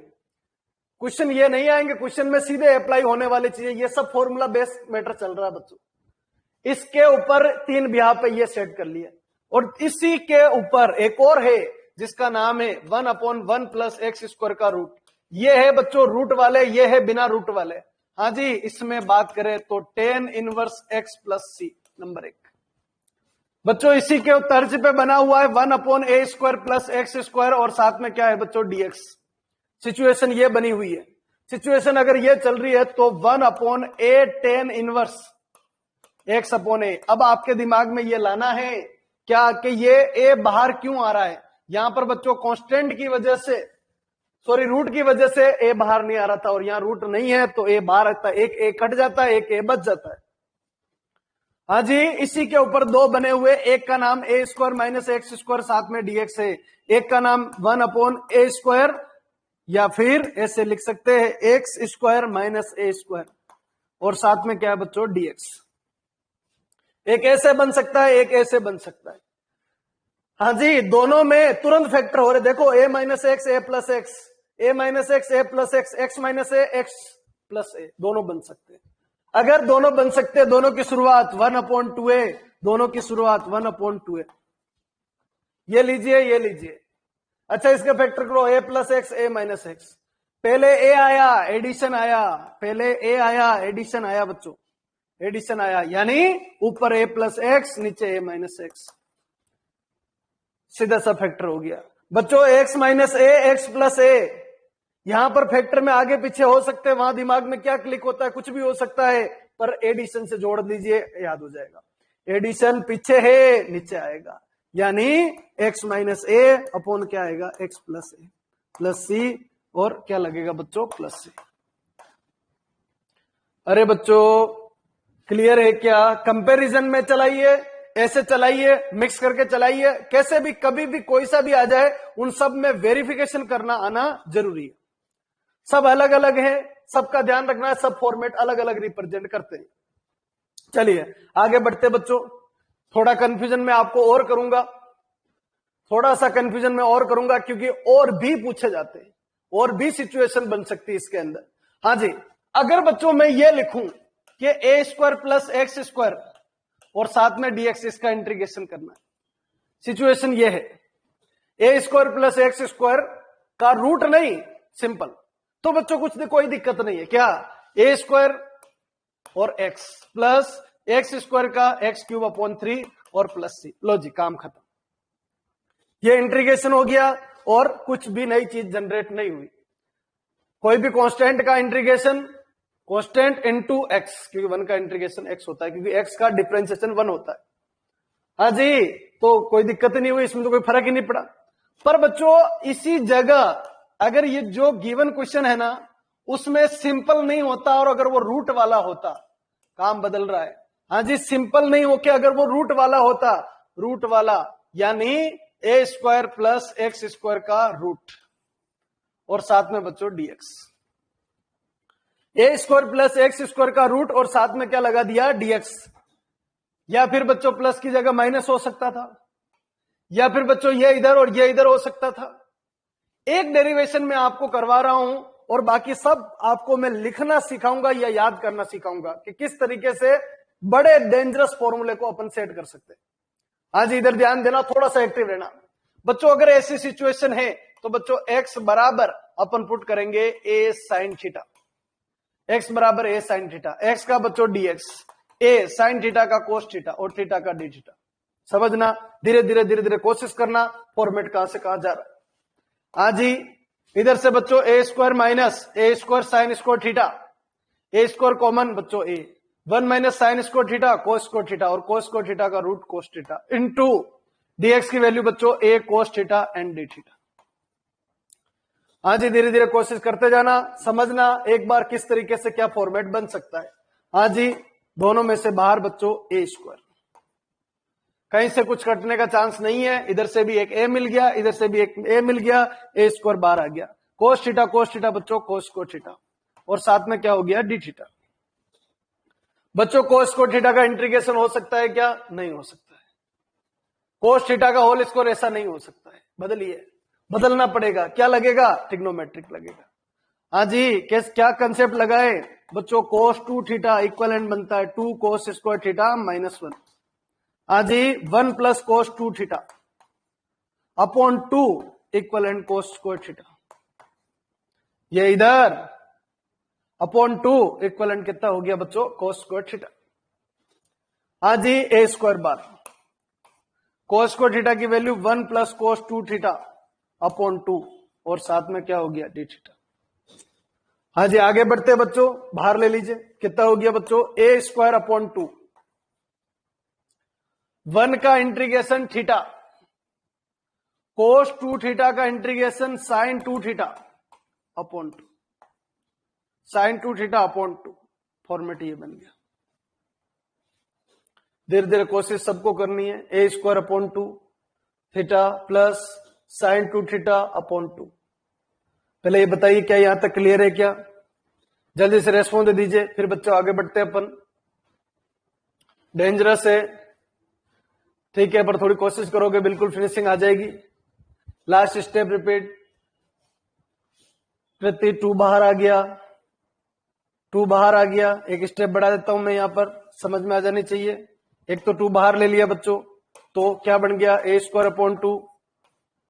क्वेश्चन ये नहीं आएंगे, क्वेश्चन में सीधे अप्लाई होने वाली चीजें। ये सब फॉर्मूला बेस्ड मैटर चल रहा है बच्चों। इसके ऊपर 3 बिहार पे ये सेट कर लिया और इसी के ऊपर एक और है जिसका नाम है 1/1 प्लस एक्स स्क्वायर का रूट। ये है बच्चों रूट वाले, ये है बिना रूट वाले। हाँ जी, इसमें बात करें तो tan इनवर्स x प्लस सी नंबर 1। बच्चों इसी के तर्ज पे बना हुआ है 1/a² प्लस एक्स स्क्वायर और साथ में क्या है बच्चों dx। सिचुएशन ये बनी हुई है। सिचुएशन अगर ये चल रही है तो 1/a tan इनवर्स x/a। अब आपके दिमाग में ये लाना है क्या कि ये a बाहर क्यों आ रहा है? यहां पर बच्चों कांस्टेंट की वजह से, सॉरी रूट की वजह से a बाहर नहीं आ रहा था और यहां रूट नहीं है तो a बाहर आता है। एक a कट जाता है, एक a बच जाता है। हाँ जी, इसी के ऊपर 2 बने हुए, एक का नाम a² माइनस एक्स स्क्वायर साथ में dx है, एक का नाम 1/a² या फिर ऐसे लिख सकते हैं x² माइनस a² और साथ में क्या है बच्चों dx। एक ऐसे बन सकता है, एक ऐसे बन सकता है। हाँ जी, दोनों में तुरंत फैक्टर हो रहे। देखो a minus x a plus x, a minus x a plus x, x minus a x plus a, दोनों बन सकते हैं। अगर दोनों बन सकते हैं, दोनों की शुरुआत 1/2a, दोनों की शुरुआत 1/2a। ये लीजिए, ये लीजिए। अच्छा, इसका फैक्टर करो a plus x a minus x. पहले a आया, एडिशन आया, पहले a आया, एडिशन आया बच्चों, एडिशन आया, यानी ऊपर a प्लस एक्स, नीचे a माइनस एक्स, सीधा सा फैक्टर हो गया बच्चों। x minus a x plus a, यहां पर फैक्टर में आगे पीछे हो सकते हैं, वहां दिमाग में क्या क्लिक होता है, कुछ भी हो सकता है, पर एडिशन से जोड़ दीजिए, याद हो जाएगा। एडिशन पीछे है, नीचे आएगा, यानी x माइनस a अपॉन क्या आएगा x प्लस a प्लस सी, और क्या लगेगा बच्चों प्लस सी। अरे बच्चों क्लियर है क्या? कंपैरिजन में चलाइए, ऐसे चलाइए, मिक्स करके चलाइए, कैसे भी, कभी भी कोई सा भी आ जाए, उन सब में वेरिफिकेशन करना आना जरूरी है। सब अलग अलग है, सबका ध्यान रखना है, सब फॉर्मेट अलग अलग रिप्रेजेंट करते हैं। चलिए आगे बढ़ते बच्चों। थोड़ा कंफ्यूजन में आपको और करूंगा, थोड़ा सा कंफ्यूजन में और करूंगा क्योंकि और भी पूछे जाते हैं, और भी सिचुएशन बन सकती है इसके अंदर। हाँ जी, अगर बच्चों मैं ये लिखूं कि a² प्लस एक्स स्क्वायर और साथ में dx, इसका इंटीग्रेशन करना है। सिचुएशन ये है a² प्लस एक्स स्क्वायर का रूट नहीं, सिंपल, तो बच्चों कोई दिक्कत नहीं है। क्या? a² और x प्लस x² का x³ अपॉन 3 और प्लस सी। लो जी, काम खत्म। ये इंटीग्रेशन हो गया और कुछ भी नई चीज जनरेट नहीं हुई। कोई भी कांस्टेंट का इंटीग्रेशन, कांस्टेंट इनटू x, क्योंकि 1 का इंटीग्रेशन x होता है, क्योंकि x का डिफरेंशिएशन 1 होता है। हाँ जी, तो कोई दिक्कत नहीं हुई, इसमें तो कोई फर्क ही नहीं पड़ा। पर बच्चों इसी जगह अगर ये जो गिवन क्वेश्चन है ना, उसमें सिंपल नहीं होता और अगर वो रूट वाला होता, काम बदल रहा है। हाँ जी, सिंपल नहीं होके अगर वो रूट वाला होता, रूट वाला यानी a² प्लस एक्स स्क्वायर का रूट और साथ में बच्चों dx, a² plus x square का रूट और साथ में क्या लगा दिया dx, या फिर बच्चों प्लस की जगह माइनस हो सकता था, या फिर बच्चों ये इधर और ये इधर हो सकता था। एक डेरिवेशन में आपको करवा रहा हूं और बाकी सब आपको मैं लिखना सिखाऊंगा या याद करना सिखाऊंगा कि किस तरीके से बड़े डेंजरस फॉर्मूले को अपन सेट कर सकते हैं। आज इधर ध्यान देना, थोड़ा सा एक्टिव रहना बच्चों। अगर ऐसी सिचुएशन है तो बच्चों x बराबर अपन पुट करेंगे a sin थीटा, एक्स बराबर ए साइन थीटा, एक्स का बच्चों dx, ए साइन थीटा का कोस थीटा और थीटा का डी थीटा। समझना, धीरे धीरे कोशिश करना फॉर्मेट कहां से कहां जा रहा है। हाँ जी, इधर से बच्चों a square minus a square sine square theta, a square common बच्चों a, 1 minus sine square theta cos square theta और कोस स्क्वायर थीटा का root cos theta into dx की वैल्यू बच्चों a cos theta and d theta. हाँ जी, धीरे धीरे कोशिश करते जाना, समझना एक बार किस तरीके से क्या फॉर्मेट बन सकता है। हाँ जी, दोनों में से बाहर बच्चों ए स्क्वायर, कहीं से कुछ कटने का चांस नहीं है, इधर से भी एक ए मिल गया, इधर से भी एक ए मिल गया, ए स्क्वायर बाहर आ गया, कोस थीटा बच्चों कोस स्क्वायर थीटा और साथ में क्या हो गया डी थीटा। बच्चों कोस स्क्वायर थीटा का इंटीग्रेशन हो सकता है क्या? नहीं हो सकता है। कोस थीटा का होल स्क्वायर ऐसा नहीं हो सकता है, बदलिए, बदलना पड़ेगा, क्या लगेगा? ट्रिग्नोमेट्रिक लगेगा। हाँ जी, क्या कंसेप्ट लगाए बच्चों? कोस 2 थीटा इक्वलेंट बनता है 2 कोस स्क्वायर थीटा माइनस 1। हाँ जी, 1 plus cos 2 theta upon 2 equivalent cos square theta, ये इधर अपॉन 2 इक्वलेंट कितना हो गया बच्चों? Cos square theta. हाँ जी, ए स्क्वायर बार कोस स्क्वायर थीटा की value 1 plus cos 2 theta upon 2 और साथ में क्या हो गया डी थीटा। हाँ जी, आगे बढ़ते बच्चों, बाहर ले लीजिए, कितना हो गया बच्चों? ए स्क्वायर अपॉन 2, 1 का इंटीग्रेशन थीटा, कोस 2 थीटा का integration sine 2 theta upon 2, sine 2 theta upon 2, format ये बन गया। धीरे धीरे कोशिश सबको करनी है। A square upon 2 theta plus sine 2 theta upon 2। पहले ये बताइए क्या यहां तक क्लियर है क्या? जल्दी से रेस्पॉन्स दे दीजिए, फिर बच्चों आगे बढ़ते हैं अपन। डेंजरस है, ठीक है, पर थोड़ी कोशिश करोगे बिल्कुल फिनिशिंग आ जाएगी। Last step repeat. प्रति 2 बाहर आ गया, 2 बाहर आ गया, एक स्टेप बढ़ा देता हूं मैं यहां पर, समझ में आ जानी चाहिए। एक तो 2 बाहर ले लिया बच्चों, तो क्या बन गया? A square upon 2,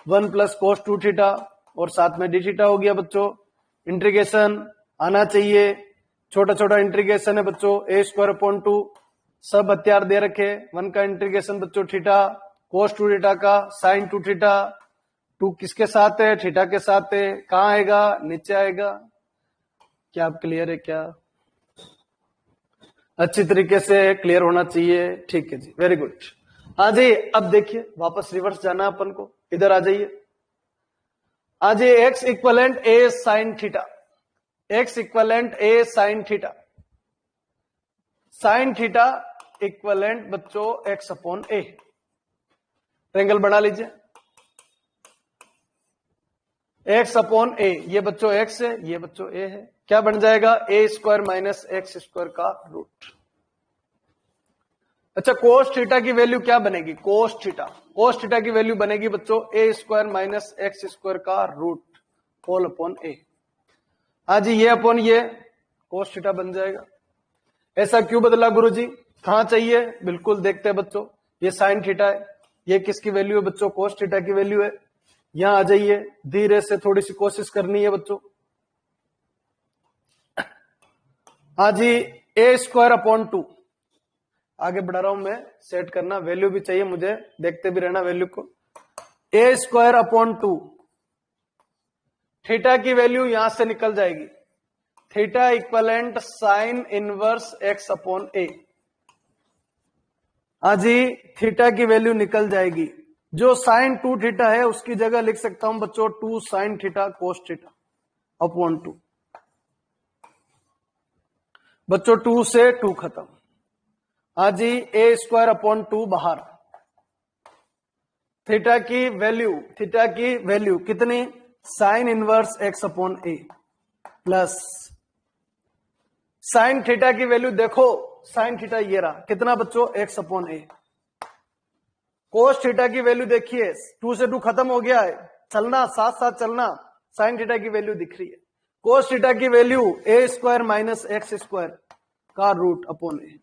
1 plus cos 2 theta और साथ में डी थीटा हो गया बच्चों। इंटीग्रेशन आना चाहिए, छोटा छोटा इंटीग्रेशन है बच्चों। ए स्क्वायर अपॉन 2 सब हथियार दे रखे, 1 का इंटीग्रेशन बच्चों थीटा, कोस 2 थीटा का साइन 2 थीटा, 2 किसके साथ है? थीटा के साथ है। कहां आएगा? नीचे आएगा। क्या आप क्लियर है क्या? अच्छी तरीके से क्लियर होना चाहिए, ठीक है जी, वेरी गुड। हाँ जी, अब देखिए वापस रिवर्स जाना अपन को, इधर आ जाइए। हाँ जी, x equivalent a sine theta, x equivalent a sine theta, sine theta equivalent बच्चों एक्स अपॉन ए। ट्रायंगल बना लीजिए, एक्स अपॉन ए, ये बच्चों एक्स है, ये बच्चों ए है। क्या बन जाएगा? ए स्क्वायर माइनस एक्स स्क्वायर का रूट। अच्छा, कोस थीटा की वैल्यू क्या बनेगी? कोस थीटा की वैल्यू बनेगी बच्चों a square minus x square का रूट होल अपॉन ए। हाँ जी, ये अपॉन ये कोस थीटा बन जाएगा। ऐसा क्यों बदला गुरुजी? कहां चाहिए? बिल्कुल देखते हैं बच्चों, ये साइन थीटा है, ये किसकी वैल्यू है बच्चों? कोस थीटा की वैल्यू है। यहां आ जाइए, धीरे से थोड़ी सी कोशिश करनी है बच्चों। हाँ जी, ए स्क्वायर अपॉन 2, आगे बढ़ा रहा हूं मैं, सेट करना, वैल्यू भी चाहिए मुझे, देखते भी रहना वैल्यू को। ए स्क्वायर अपॉन 2, थीटा की वैल्यू यहां से निकल जाएगी, theta equivalent sine inverse x upon a. हाँ जी, थीटा की वैल्यू निकल जाएगी, जो साइन 2 थीटा है उसकी जगह लिख सकता हूं बच्चों 2 sine theta cos theta upon 2। बच्चों 2 से 2 खत्म। हाँ जी, ए स्क्वायर अपॉन 2 बाहर, थीटा की वैल्यू कितनी? Sign inverse x upon a plus sine theta की वैल्यू देखो, साइन थीटा ये रहा, कितना बच्चों? एक्स अपॉन ए। कोस थीटा की वैल्यू देखिए, 2 से 2 खत्म हो गया है, चलना साथ साथ चलना, साइन थीटा की वैल्यू दिख रही है। कोस थीटा की वैल्यू ए स्क्वायर माइनस एक्स स्क्वायर का रूट अपॉन ए।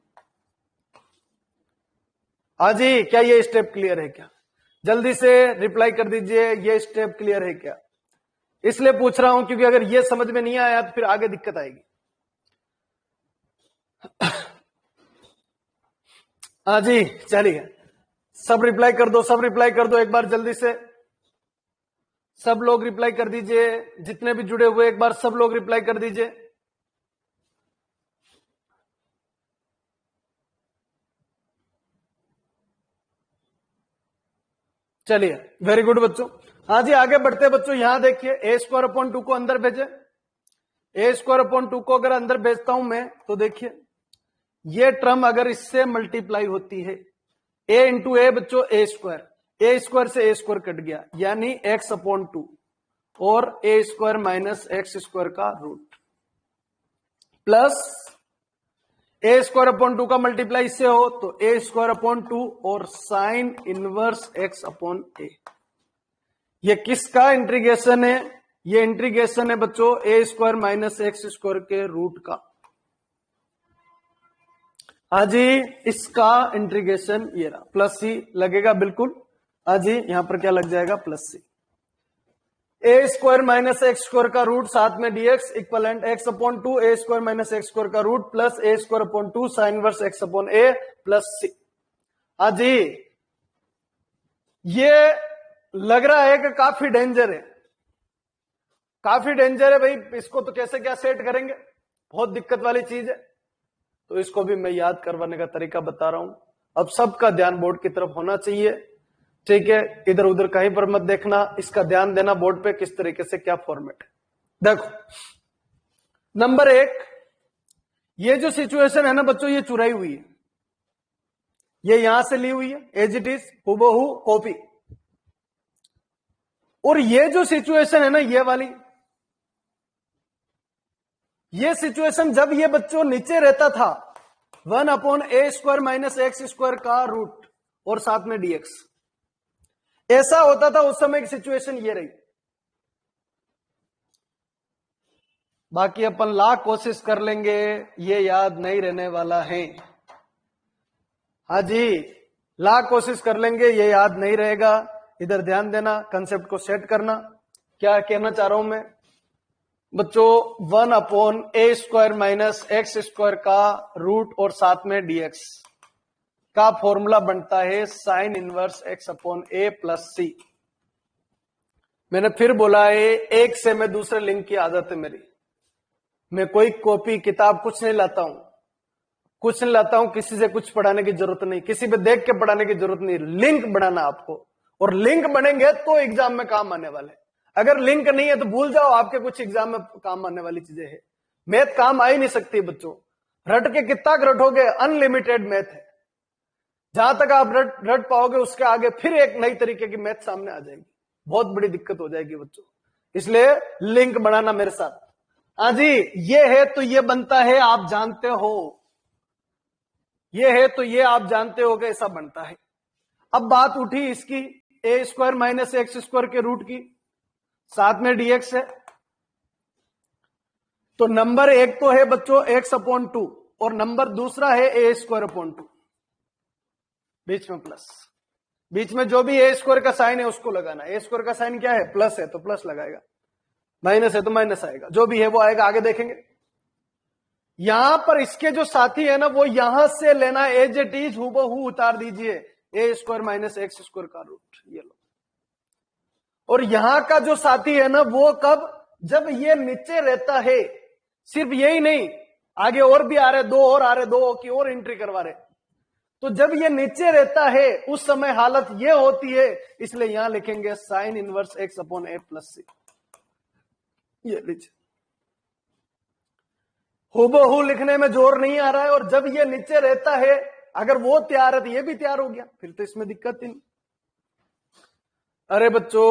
हाँ जी, क्या ये स्टेप क्लियर है क्या? जल्दी से रिप्लाई कर दीजिए, ये स्टेप क्लियर है क्या? इसलिए पूछ रहा हूं क्योंकि अगर ये समझ में नहीं आया तो फिर आगे दिक्कत आएगी। हाँ जी चलिए, सब रिप्लाई कर दो, सब रिप्लाई कर दो एक बार जल्दी से, सब लोग रिप्लाई कर दीजिए, जितने भी जुड़े हुए एक बार सब लोग रिप्लाई कर दीजिए। चलिए वेरी गुड बच्चों। हाँ जी आगे बढ़ते बच्चों, यहां देखिए ए स्क्वायर अपॉन 2 को अंदर भेजे, ए स्क्वायर अपॉन 2 को अगर अंदर भेजता हूं मैं तो देखिए ये टर्म अगर इससे मल्टीप्लाई होती है, ए इंटू ए बच्चों ए स्क्वायर से ए स्क्वायर कट गया यानी एक्स अपॉन 2 और ए स्क्वायर माइनस एक्स स्क्वायर का root plus a square upon 2 का मल्टीप्लाई इससे हो तो ए स्क्वायर अपॉन 2 और साइन इनवर्स एक्स अपॉन ए। ये किसका इंटीग्रेशन है? ये इंटीग्रेशन है बच्चों a square minus x square के रूट का। हाँ जी इसका इंटीग्रेशन ये रहा, प्लस सी लगेगा बिल्कुल। हाँ जी यहां पर क्या लग जाएगा? Plus C. A square minus x square का रूट साथ में dx equivalent x upon 2 a square minus x square का root plus a square upon 2 sine inverse x upon a plus C. हाँ जी ये लग रहा है कि काफी डेंजर है, काफी डेंजर है भाई, इसको तो कैसे क्या सेट करेंगे, बहुत दिक्कत वाली चीज है। तो इसको भी मैं याद करवाने का तरीका बता रहा हूं। अब सबका ध्यान बोर्ड की तरफ होना चाहिए, ठीक है, इधर उधर कहीं पर मत देखना, इसका ध्यान देना बोर्ड पे किस तरीके से क्या फॉर्मेट है। देखो नंबर 1, ये जो सिचुएशन है ना बच्चों ये चुराई हुई है, ये यहां से ली हुई है एज इट इज हूबहू कॉपी। और ये जो सिचुएशन है ना ये वाली, ये सिचुएशन जब ये बच्चों नीचे रहता था 1 अपॉन a square minus x square का रूट और साथ में डीएक्स, ऐसा होता था उस समय की सिचुएशन ये रही। बाकी अपन लाख कोशिश कर लेंगे ये याद नहीं रहने वाला है। हाँ जी लाख कोशिश कर लेंगे ये याद नहीं रहेगा, इधर ध्यान देना, कंसेप्ट को सेट करना। क्या कहना चाह रहा हूं मैं बच्चों, 1 अपॉन a square minus x square का रूट और साथ में डीएक्स का फॉर्मूला बनता है sign inverse x upon a plus सी। मैंने फिर बोला है एक से मैं दूसरे लिंक की आदत है मेरी, मैं कोई कॉपी किताब कुछ नहीं लाता हूं, कुछ नहीं लाता हूं, किसी से कुछ पढ़ाने की जरूरत नहीं, किसी पे देख के पढ़ाने की जरूरत नहीं, लिंक बनाना आपको, और लिंक बनेंगे तो एग्जाम में काम आने वाले। अगर लिंक नहीं है तो भूल जाओ, आपके कुछ एग्जाम में काम आने वाली चीजें हैं। मैथ काम आ ही नहीं सकती बच्चों, रट के कितना रटोगे, अनलिमिटेड मैथ है, जहां तक आप रट पाओगे उसके आगे फिर एक नई तरीके की मैथ सामने आ जाएगी, बहुत बड़ी दिक्कत हो जाएगी बच्चों। इसलिए लिंक बनाना मेरे साथ। हाँ जी ये है तो ये बनता है, आप जानते हो, ये है तो ये आप जानते हो कि ऐसा बनता है। अब बात उठी इसकी ए स्क्वायर माइनस एक्स स्क्वायर के रूट की, साथ में डीएक्स है। तो नंबर 1 तो है बच्चों एक्स अपॉन 2 और नंबर दूसरा है ए स्क्वायर अपॉन 2, बीच में प्लस, बीच में जो भी ए स्क्वायर का साइन है उसको लगाना। ए स्क्वायर का साइन क्या है? प्लस है तो प्लस लगाएगा, माइनस है तो माइनस आएगा, जो भी है वो आएगा, आगे देखेंगे। यहां पर इसके जो साथी है ना वो यहां से लेना, एज इट इज हूबहू उतार दीजिए ए स्क्वायर माइनस एक्स स्क्वायर का रूट, ये लो। और यहां का जो साथी है ना वो कब? जब ये नीचे रहता है, सिर्फ यही नहीं आगे और भी आ रहे, 2 और आ रहे, 2 की और एंट्री करवा रहे। तो जब ये नीचे रहता है उस समय हालत ये होती है, इसलिए यहां लिखेंगे sign inverse x upon a plus सी। ये लीजिए, हूबहू लिखने में जोर नहीं आ रहा है, और जब ये नीचे रहता है अगर वो तैयार है तो ये भी तैयार हो गया, फिर तो इसमें दिक्कत ही नहीं। अरे बच्चों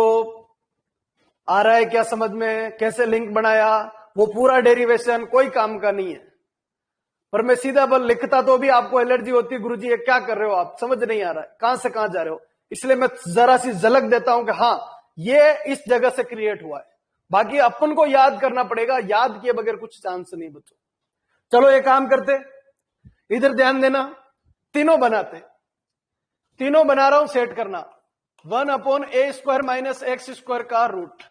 आ रहा है क्या समझ में? कैसे लिंक बनाया, वो पूरा डेरिवेशन कोई काम का नहीं है, पर मैं सीधा बल लिखता तो भी आपको एलर्जी होती, गुरुजी ये क्या कर रहे हो आप, समझ नहीं आ रहा है, कहां से कहां जा रहे हो। इसलिए मैं जरा सी झलक देता हूं कि हाँ ये इस जगह से क्रिएट हुआ है, बाकी अपन को याद करना पड़ेगा, याद किए बगैर कुछ चांस नहीं बच्चों। चलो ये काम करते, इधर ध्यान देना, तीनों बनाते, तीनों बना रहा हूं, सेट करना। 1 अपॉन a square minus x square का रूट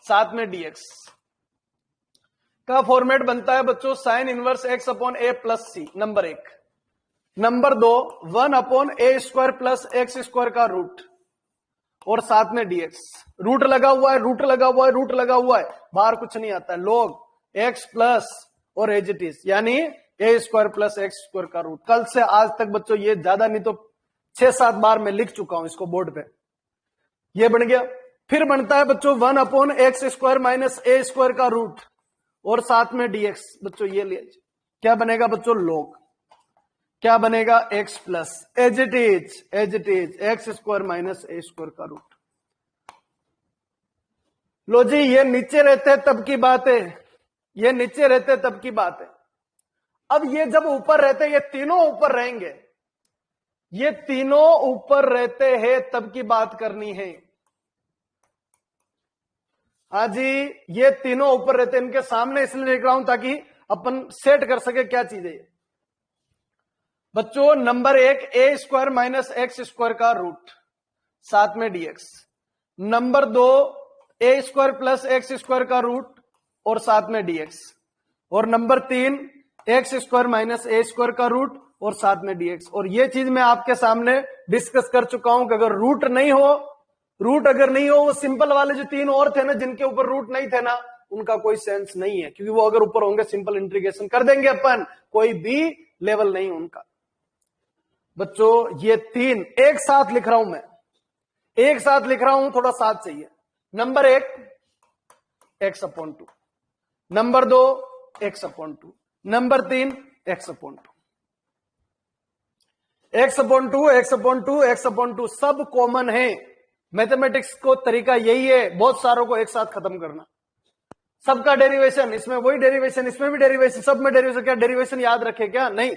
साथ में डीएक्स का फॉर्मेट बनता है बच्चों sine inverse x upon a plus C, number 1। Number 2 1/a² plus x square का रूट और साथ में dx। रूट लगा हुआ है, रूट लगा हुआ है, रूट लगा हुआ है, बाहर कुछ नहीं आता है, log x प्लस और एज इट इज, यानी a² प्लस एक्स स्क्वायर का रूट। कल से आज तक बच्चों ये ज्यादा नहीं तो 6-7 बार मैं लिख चुका हूं इसको बोर्ड पे। ये बन गया। फिर बनता है बच्चों 1/x² माइनस a² का रूट और साथ में dx। बच्चों ये ले क्या बनेगा बच्चों, log। क्या बनेगा, x plus as it is x² minus a² का रूट। लो जी, ये नीचे रहते तब की बात है, ये नीचे रहते तब की बात है। अब ये जब ऊपर रहते, ये तीनों ऊपर रहेंगे, ये तीनों ऊपर रहते हैं तब की बात करनी है। हाँ जी, ये तीनों ऊपर रहते, इनके सामने इसलिए लिख रहा हूं ताकि अपन सेट कर सके क्या चीज है। बच्चों नंबर 1 a² माइनस x² का रूट साथ में dx। Number 2 a² plus x² का रूट और साथ में dx। और नंबर 3 x² माइनस a² का रूट और साथ में dx। और ये चीज मैं आपके सामने डिस्कस कर चुका हूं कि अगर रूट नहीं हो, वो सिंपल वाले जो 3 और थे ना जिनके ऊपर रूट नहीं थे ना, उनका कोई सेंस नहीं है, क्योंकि वो अगर ऊपर होंगे सिंपल इंटीग्रेशन कर देंगे अपन, कोई भी लेवल नहीं उनका। बच्चों ये 3 एक साथ लिख रहा हूं मैं, एक साथ लिख रहा हूं, थोड़ा साथ चाहिए। Number 1 x/2, number 2 x/2, number 3 x/2, x/2 सब कॉमन है। मैथमेटिक्स को तरीका यही है, बहुत सारों को एक साथ खत्म करना। सबका डेरिवेशन, इसमें वही डेरिवेशन, इसमें भी डेरिवेशन, सब में डेरिवेशन। क्या डेरिवेशन याद रखे क्या, नहीं।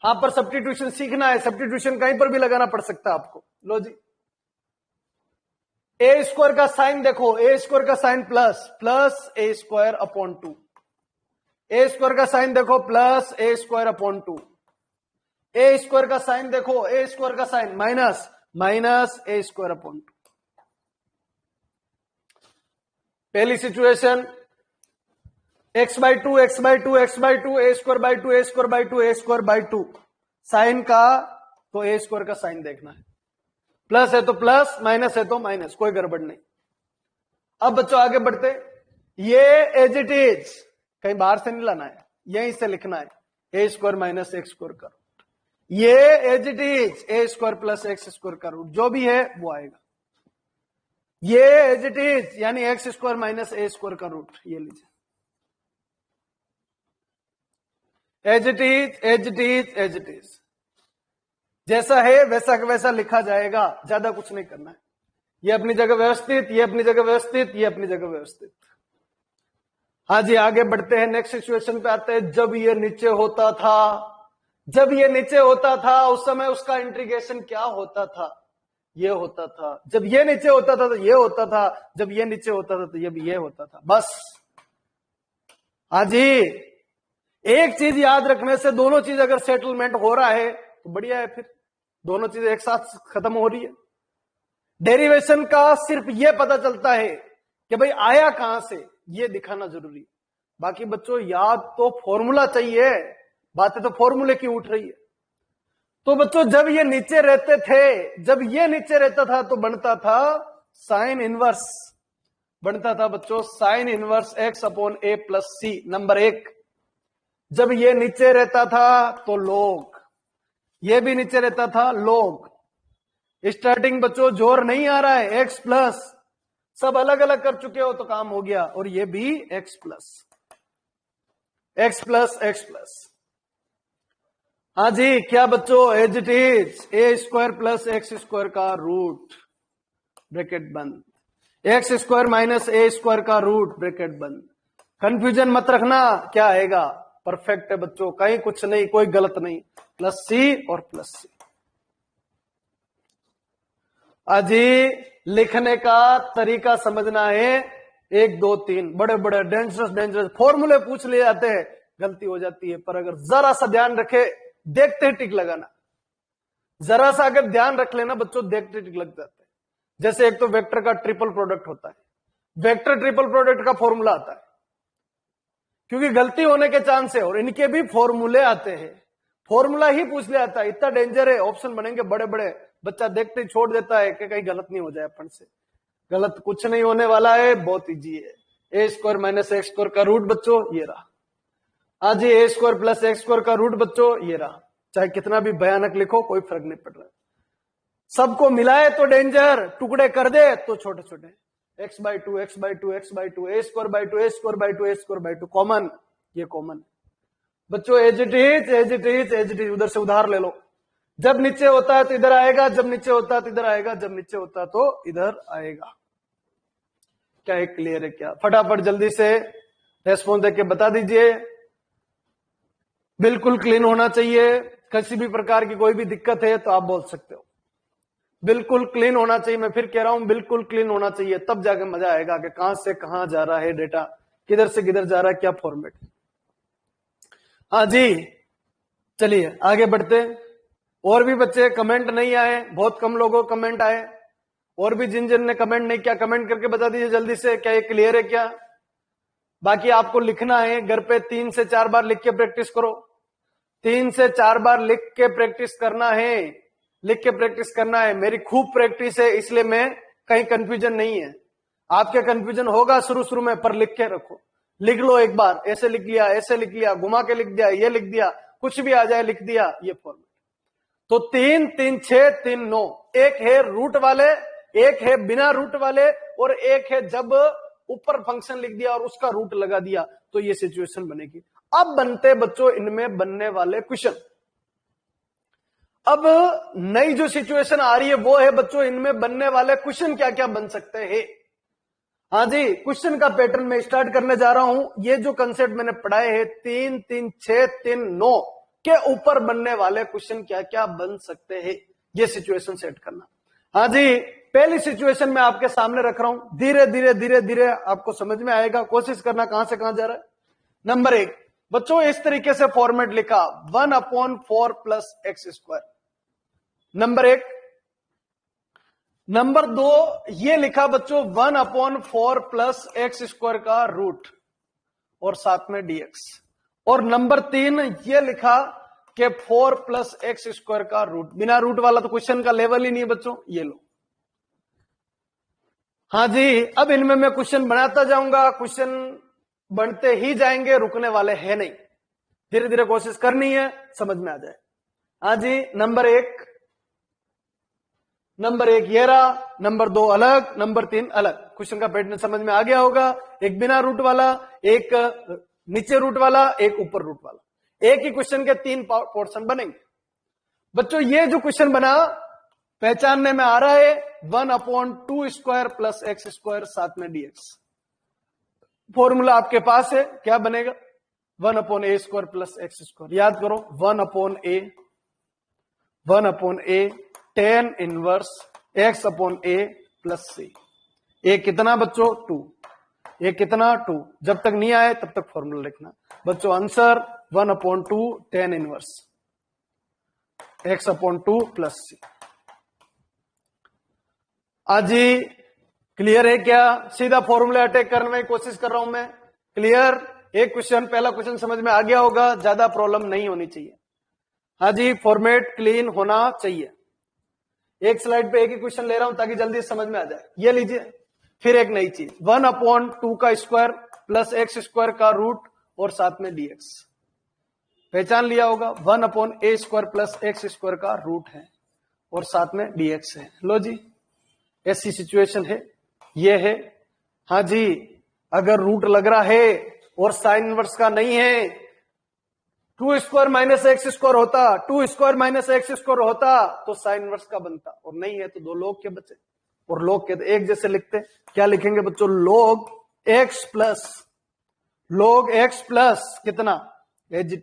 हाँ, पर सब्स्टिट्यूशन सीखना है, सब्स्टिट्यूशन कहीं पर भी लगाना पड़ सकता है आपको। लो जी, a² का साइन देखो, a² का साइन प्लस a²/2, a² का साइन देखो प्लस a²/2, a² का साइन देखो, a² का साइन माइनस a²/2। पहली सिचुएशन x/2 a²/2 साइन का, तो a² का साइन देखना है, प्लस है तो प्लस, माइनस है तो माइनस, कोई गड़बड़ नहीं। अब बच्चों आगे बढ़ते, ये एज इट इज, कहीं बाहर से नहीं लाना है, यहीं से लिखना है a² माइनस x² का रूट। ये as it is a² plus x² का रूट, जो भी है वो आएगा। ये एज इट इज यानी x² माइनस a² का रूट, ये लीजिए। एज इट इज जैसा है वैसा वैसा लिखा जाएगा, ज्यादा कुछ नहीं करना है। ये अपनी जगह व्यवस्थित, ये अपनी जगह व्यवस्थित, ये अपनी जगह व्यवस्थित। हाँ जी, आगे बढ़ते हैं, नेक्स्ट सिचुएशन पे आते हैं। जब ये नीचे होता था, उस समय उसका इंटीग्रेशन क्या होता था, ये होता था। जब ये नीचे होता था तो ये होता था, जब ये नीचे होता था तो ये होता था, बस। हाँ जी, एक चीज याद रखने से दोनों चीज अगर सेटलमेंट हो रहा है तो बढ़िया है, फिर दोनों चीजें एक साथ खत्म हो रही है। डेरिवेशन का सिर्फ ये पता चलता है कि भाई आया कहां से, ये दिखाना जरूरी। बाकी बच्चों याद तो फॉर्मूला चाहिए, बातें तो फॉर्मूले की उठ रही है। तो बच्चों जब ये नीचे रहते थे, जब ये नीचे रहता था तो बनता था साइन इनवर्स, बनता था बच्चों sine inverse x/a plus c। Number 1, जब ये नीचे रहता था तो log, ये भी नीचे रहता था log। स्टार्टिंग बच्चों जोर नहीं आ रहा है, x प्लस, सब अलग अलग कर चुके हो तो काम हो गया। और ये भी x प्लस। हाँ जी, क्या बच्चों, as it is a² plus x² का रूट, ब्रैकेट बंद, x² माइनस a² का रूट, ब्रैकेट बंद। कंफ्यूजन मत रखना, क्या आएगा, परफेक्ट है बच्चों, कहीं कुछ नहीं, कोई गलत नहीं, प्लस c और प्लस c। अजी लिखने का तरीका समझना है, 1 2 3 बड़े बड़े डेंजरस फॉर्मूले पूछ लिए जाते हैं, गलती हो जाती है। पर अगर जरा सा ध्यान रखे, देखते ही टिक लगाना, जरा सा अगर ध्यान रख लेना बच्चों, देखते टिक लग जाते हैं। जैसे एक तो वेक्टर का ट्रिपल प्रोडक्ट होता है, वेक्टर ट्रिपल प्रोडक्ट का फॉर्मूला आता है, क्योंकि गलती होने के चांस है, और इनके भी फॉर्मूले आते हैं। फॉर्मूला ही पूछ लिया था, इतना डेंजर है, ऑप्शन बनेंगे बड़े बड़े, बच्चा देखते ही छोड़ देता है कि कहीं गलत नहीं हो जाए अपन से। गलत कुछ नहीं होने वाला है, बहुत इजी है। A square minus x square का रूट बच्चों ये रहा। आज ए स्क्वायर प्लस एक्स स्क्वायर का रूट बच्चों ये रहा। चाहे कितना भी भयानक लिखो कोई फर्क नहीं पड़ रहा। सबको मिलाए तो डेंजर, टुकड़े कर दे तो छोटे छोटे, x by two x by two x by two, a square by two a square by two a square by two, common, ये कॉमन बच्चों। As it is as it is as it is, उधर से उधार ले लो। जब नीचे होता है तो इधर आएगा, जब नीचे होता है तो इधर आएगा, जब नीचे होता है तो इधर आएगा। क्या एक क्लियर है क्या? फटाफट जल्दी से रेस्पॉन्स देके बता दीजिए। बिल्कुल क्लीन होना चाहिए, किसी भी प्रकार की कोई भी दिक्कत है तो आप बोल सकते हो। बिल्कुल क्लीन होना चाहिए, मैं फिर कह रहा हूं बिल्कुल क्लीन होना चाहिए, तब जाके मजा आएगा कि कहां से कहां जा रहा है डेटा, किधर से किधर जा रहा है, क्या फॉर्मेट। हाँ जी चलिए आगे बढ़ते। और भी बच्चे कमेंट नहीं आए, बहुत कम लोगों को कमेंट आए, और भी जिन जिन ने कमेंट नहीं किया कमेंट करके बता दीजिए जल्दी से, क्या ये क्लियर है क्या? बाकी आपको लिखना है घर पे, 3 से 4 बार लिख के प्रैक्टिस करो। 3 से 4 बार लिख के प्रैक्टिस करना है, लिख के प्रैक्टिस करना है। मेरी खूब प्रैक्टिस है इसलिए मैं कहीं कंफ्यूजन नहीं है। आपके कंफ्यूजन होगा शुरू शुरू में, पर लिख के रखो। लिख लो एक बार, ऐसे लिख लिया, ऐसे लिख लिया, घुमा के लिख दिया, ये लिख दिया, कुछ भी आ जाए लिख दिया, ये फॉर्मेट। तो 3 3 6 3 9, एक है रूट वाले, एक है बिना रूट वाले, और एक है जब ऊपर फंक्शन लिख दिया और उसका रूट लगा दिया, तो ये सिचुएशन बनेगी। अब बनते बच्चों इनमें बनने वाले क्वेश्चन। अब नई जो सिचुएशन आ रही है वो है बच्चों इनमें बनने वाले क्वेश्चन क्या क्या बन सकते हैं। हाँ जी, क्वेश्चन का पैटर्न में स्टार्ट करने जा रहा हूं। ये जो कंसेप्ट मैंने पढ़ाए हैं 3 3 6 3 9 के ऊपर बनने वाले क्वेश्चन क्या क्या बन सकते हैं, ये सिचुएशन सेट करना। हाँ जी, पहली सिचुएशन में आपके सामने रख रहा हूं, धीरे धीरे धीरे धीरे आपको समझ में आएगा, कोशिश करना कहां से कहां जा रहा है। नंबर 1 बच्चों इस तरीके से फॉर्मेट लिखा 1/4 plus x square, number 1। Number 2 ये लिखा बच्चों 1/4 प्लस एक्स स्क्वायर का रूट और साथ में dx, और नंबर 3 ये लिखा कि 4 प्लस एक्स स्क्वायर का रूट। बिना रूट वाला तो क्वेश्चन का लेवल ही नहीं है बच्चों, ये लो। हाँ जी, अब इनमें मैं क्वेश्चन बनाता जाऊंगा, क्वेश्चन बनते ही जाएंगे, रुकने वाले हैं नहीं, धीरे धीरे कोशिश करनी है, समझ में आ जाए। हाँ जी, नंबर 1 ये रहा, नंबर 2 अलग, नंबर 3 अलग। क्वेश्चन का पैटर्न समझ में आ गया होगा, एक बिना रूट वाला, एक नीचे रूट वाला, एक ऊपर रूट वाला। एक ही क्वेश्चन के 3 पोर्शन बनेंगे बच्चों। ये जो क्वेश्चन बना पहचानने में आ रहा है 1/2 स्क्वायर प्लस एक्स स्क्वायर साथ में dx। फॉर्मूला आपके पास है, क्या बनेगा 1/a square plus x square. याद करो 1/a tan inverse x/a plus c। ए कितना बच्चों 2, ये कितना 2, जब तक नहीं आए तब तक फॉर्मूला लिखना बच्चों। Answer 1/2 tan inverse x/2 plus c। आज ही क्लियर है क्या? सीधा फॉर्मूला अटैक करने की कोशिश कर रहा हूं मैं। क्लियर? एक क्वेश्चन, पहला क्वेश्चन समझ में आ गया होगा, ज्यादा प्रॉब्लम नहीं होनी चाहिए। हाँ जी, फॉर्मेट क्लीन होना चाहिए। एक स्लाइड पे एक ही क्वेश्चन ले रहा हूं ताकि जल्दी समझ में आ जाए। ये लीजिए, फिर एक नई चीज 1/2 का स्क्वायर प्लस एक्स स्क्वायर का रूट और साथ में dx। पहचान लिया होगा 1/a square plus x square का रूट है और साथ में dx है। लो जी, ऐसी सिचुएशन है, ये है। हाँ जी, अगर रूट लग रहा है और साइन इनवर्स का नहीं है, 2 स्क्वायर माइनस एक्स स्क्वायर होता, 2 स्क्वायर माइनस एक्स स्क्वायर होता तो साइन इनवर्स का बनता, और नहीं है तो 2 log के बचे। और log के एक जैसे लिखते, क्या लिखेंगे बच्चों? log x कितना एज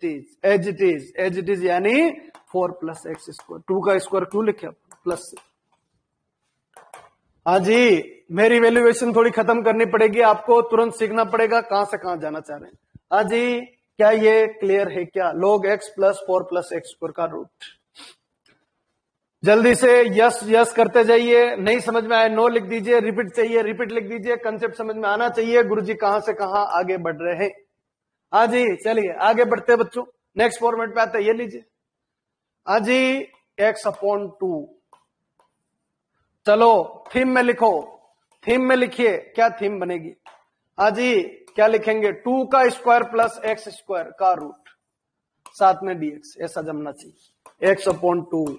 इट इज यानी 4 प्लस एक्स स्क्वायर। 2 का स्क्वायर क्यों लिखे प्लस से। हाँ जी, मेरी वैल्यूएशन थोड़ी खत्म करनी पड़ेगी, आपको तुरंत सीखना पड़ेगा कहां से कहां जाना चाह रहे हैं। हाँ जी, क्या ये क्लियर है क्या? log x plus 4 plus x square का रूट। जल्दी से यस यस करते जाइए, नहीं समझ में आए नो लिख दीजिए, रिपीट चाहिए रिपीट लिख दीजिए, कंसेप्ट समझ में आना चाहिए। गुरुजी कहां से कहां आगे बढ़ रहे हैं। हाँ जी, चलिए आगे बढ़ते हैं बच्चों, नेक्स्ट फॉर्मेट पे आते हैं। ये लीजिए, अजी x/2। चलो थीम में लिखो, थीम में लिखिए क्या थीम बनेगी। अजी क्या लिखेंगे, 2 का स्क्वायर प्लस एक्स स्क्वायर का रूट, साथ में dx, ऐसा जमना चाहिए। x/2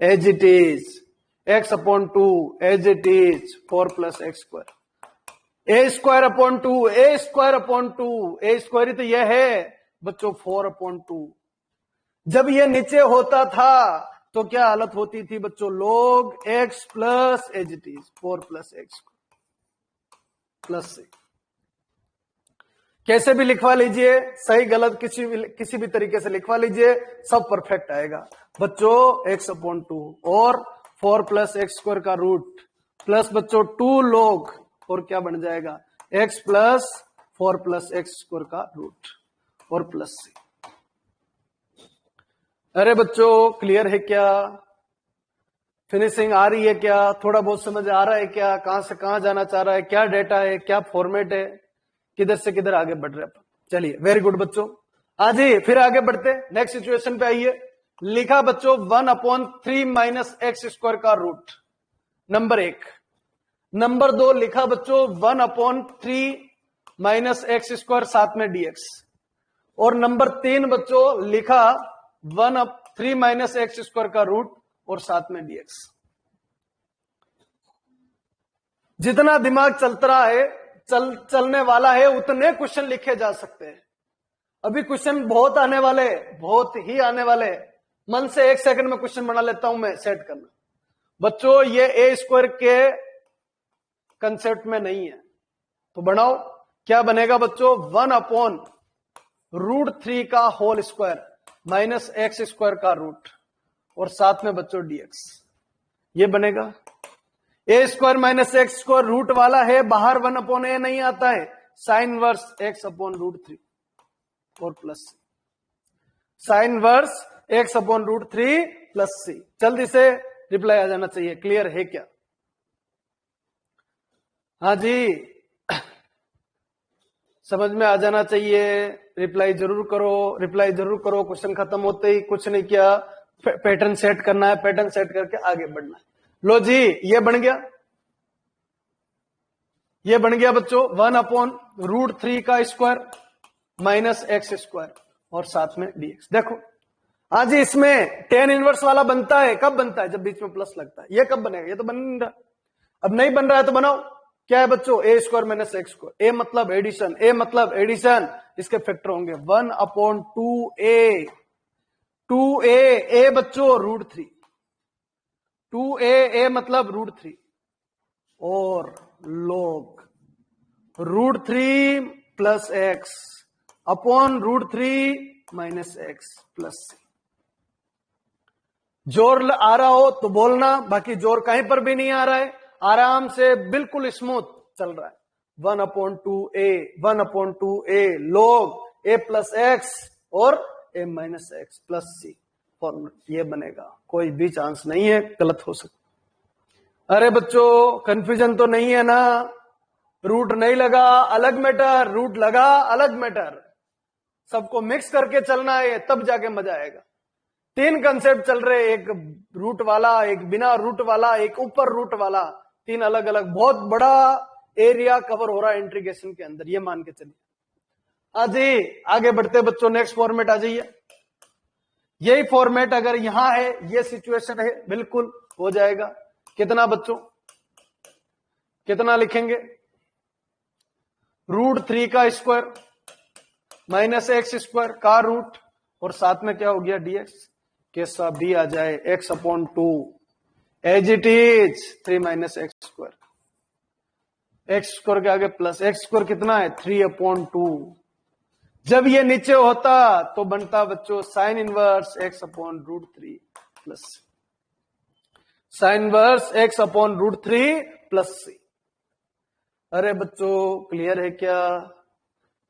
as it is, x/2 as it is 4 plus x square, a²/2, a²/2, a² ही तो यह है बच्चों 4/2। जब ये नीचे होता था तो क्या हालत होती थी बच्चों, log x plus as it is 4 plus x plus से। कैसे भी लिखवा लीजिए, सही गलत किसी भी तरीके से लिखवा लीजिए, सब परफेक्ट आएगा बच्चों। x/2 और 4 प्लस एक्स स्क्वायर का रूट प्लस बच्चों 2 log, और क्या बन जाएगा x plus 4 plus x square का रूट और प्लस से। अरे बच्चों क्लियर है क्या, फिनिशिंग आ रही है क्या, थोड़ा बहुत समझ आ रहा है क्या, कहां से कहां जाना चाह रहा है, क्या डेटा है, क्या फॉर्मेट है, किधर से किधर आगे बढ़ रहे हैं। चलिए वेरी गुड बच्चों, आज ही फिर आगे बढ़ते नेक्स्ट सिचुएशन पे आइए। लिखा बच्चों 1/3 माइनस एक्स स्क्वायर का रूट, नंबर 1। नंबर 2 लिखा बच्चों 1/3 माइनस एक्स स्क्वायर साथ में dx, और नंबर 3 बच्चों लिखा 1/3 माइनस एक्स स्क्वायर का रूट और साथ में dx। जितना दिमाग चलता रहा है, चलने वाला है, उतने क्वेश्चन लिखे जा सकते हैं। अभी क्वेश्चन बहुत आने वाले, बहुत ही आने वाले। मन से 1 सेकंड में क्वेश्चन बना लेता हूं मैं, सेट करना बच्चों। ये a² के कंसेप्ट में नहीं है तो बनाओ, क्या बनेगा बच्चों 1/√3 का whole square minus x square का रूट और साथ में बच्चों dx, ये बनेगा। a² minus x square root वाला है, बाहर 1/a नहीं आता है, साइन वर्स x/√3 और plus sine inverse x/√3 plus c। जल्दी से रिप्लाई आ जाना चाहिए, क्लियर है क्या। हाँ जी समझ में आ जाना चाहिए, रिप्लाई जरूर करो, रिप्लाई जरूर करो। क्वेश्चन खत्म होते ही कुछ नहीं किया, पैटर्न सेट करना है, पैटर्न सेट करके आगे बढ़ना है। लो जी ये बन गया, ये बन गया बच्चों 1/√3 का स्क्वायर माइनस एक्स स्क्वायर और साथ में dx। देखो आज इसमें tan इनवर्स वाला बनता है, कब बनता है, जब बीच में प्लस लगता है। ये कब बनेगा, ये तो बन नहीं रहा। अब नहीं बन रहा है तो बनाओ, क्या है बच्चों a² minus x square, a मतलब एडिशन, a मतलब एडिशन, इसके फैक्टर होंगे 1/2a, 2a, a बच्चों √3, 2a, a मतलब √3 और log √3 plus x upon √3 minus x plus c। जोर आ रहा हो तो बोलना, बाकी जोर कहीं पर भी नहीं आ रहा है, आराम से बिल्कुल स्मूथ चल रहा है। 1/2a log a plus x और a minus x plus c formula, ये बनेगा। कोई भी चांस नहीं है गलत हो सकता। अरे बच्चों कंफ्यूजन तो नहीं है ना, रूट नहीं लगा अलग मैटर, रूट लगा अलग मैटर, सबको मिक्स करके चलना है तब जाके मजा आएगा। 3 कंसेप्ट चल रहे, एक रूट वाला, एक बिना रूट वाला, एक ऊपर रूट वाला, 3 अलग अलग, बहुत बड़ा एरिया कवर हो रहा है इंटीग्रेशन के अंदर, ये मान के चलिए। आज ही आगे बढ़ते बच्चों, नेक्स्ट फॉर्मेट आ जाइए। यही फॉर्मेट अगर यहां है, ये सिचुएशन है, बिल्कुल हो जाएगा। कितना बच्चों, कितना लिखेंगे, √3 का स्क्वायर माइनस एक्स स्क्वायर का रूट और साथ में क्या हो गया dx, कैसा भी आ जाए x/2 as it is 3 minus x square, x square के आगे प्लस, एक्स स्क्वायर कितना है 3/2। जब ये नीचे होता तो बनता बच्चों sine inverse x/√3 plus sine inverse x/√3 plus c। अरे बच्चों क्लियर है क्या,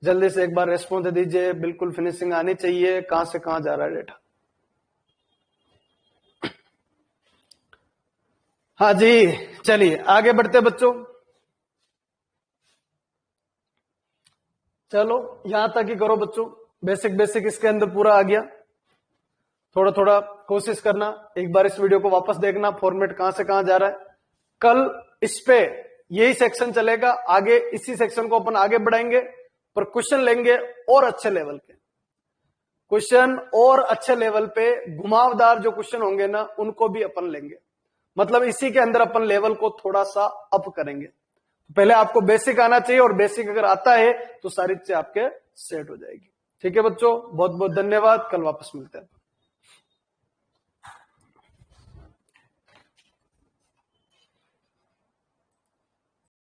जल्दी से एक बार रेस्पॉन्स दीजिए, बिल्कुल फिनिशिंग आनी चाहिए, कहां से कहां जा रहा है डेटा। हाँ जी चलिए आगे बढ़ते बच्चों। चलो यहां तक ही करो बच्चों, बेसिक बेसिक इसके अंदर पूरा आ गया, थोड़ा थोड़ा कोशिश करना, एक बार इस वीडियो को वापस देखना, फॉर्मेट कहां से कहां जा रहा है। कल इस पे यही सेक्शन चलेगा, आगे इसी सेक्शन को अपन आगे बढ़ाएंगे, पर क्वेश्चन लेंगे और अच्छे लेवल के क्वेश्चन, और अच्छे लेवल पे घुमावदार जो क्वेश्चन होंगे ना उनको भी अपन लेंगे। मतलब इसी के अंदर अपन लेवल को थोड़ा सा अप करेंगे। पहले आपको बेसिक आना चाहिए, और बेसिक अगर आता है तो सारी चीजें आपके सेट हो जाएगी। ठीक है बच्चों, बहुत बहुत धन्यवाद, कल वापस मिलते हैं।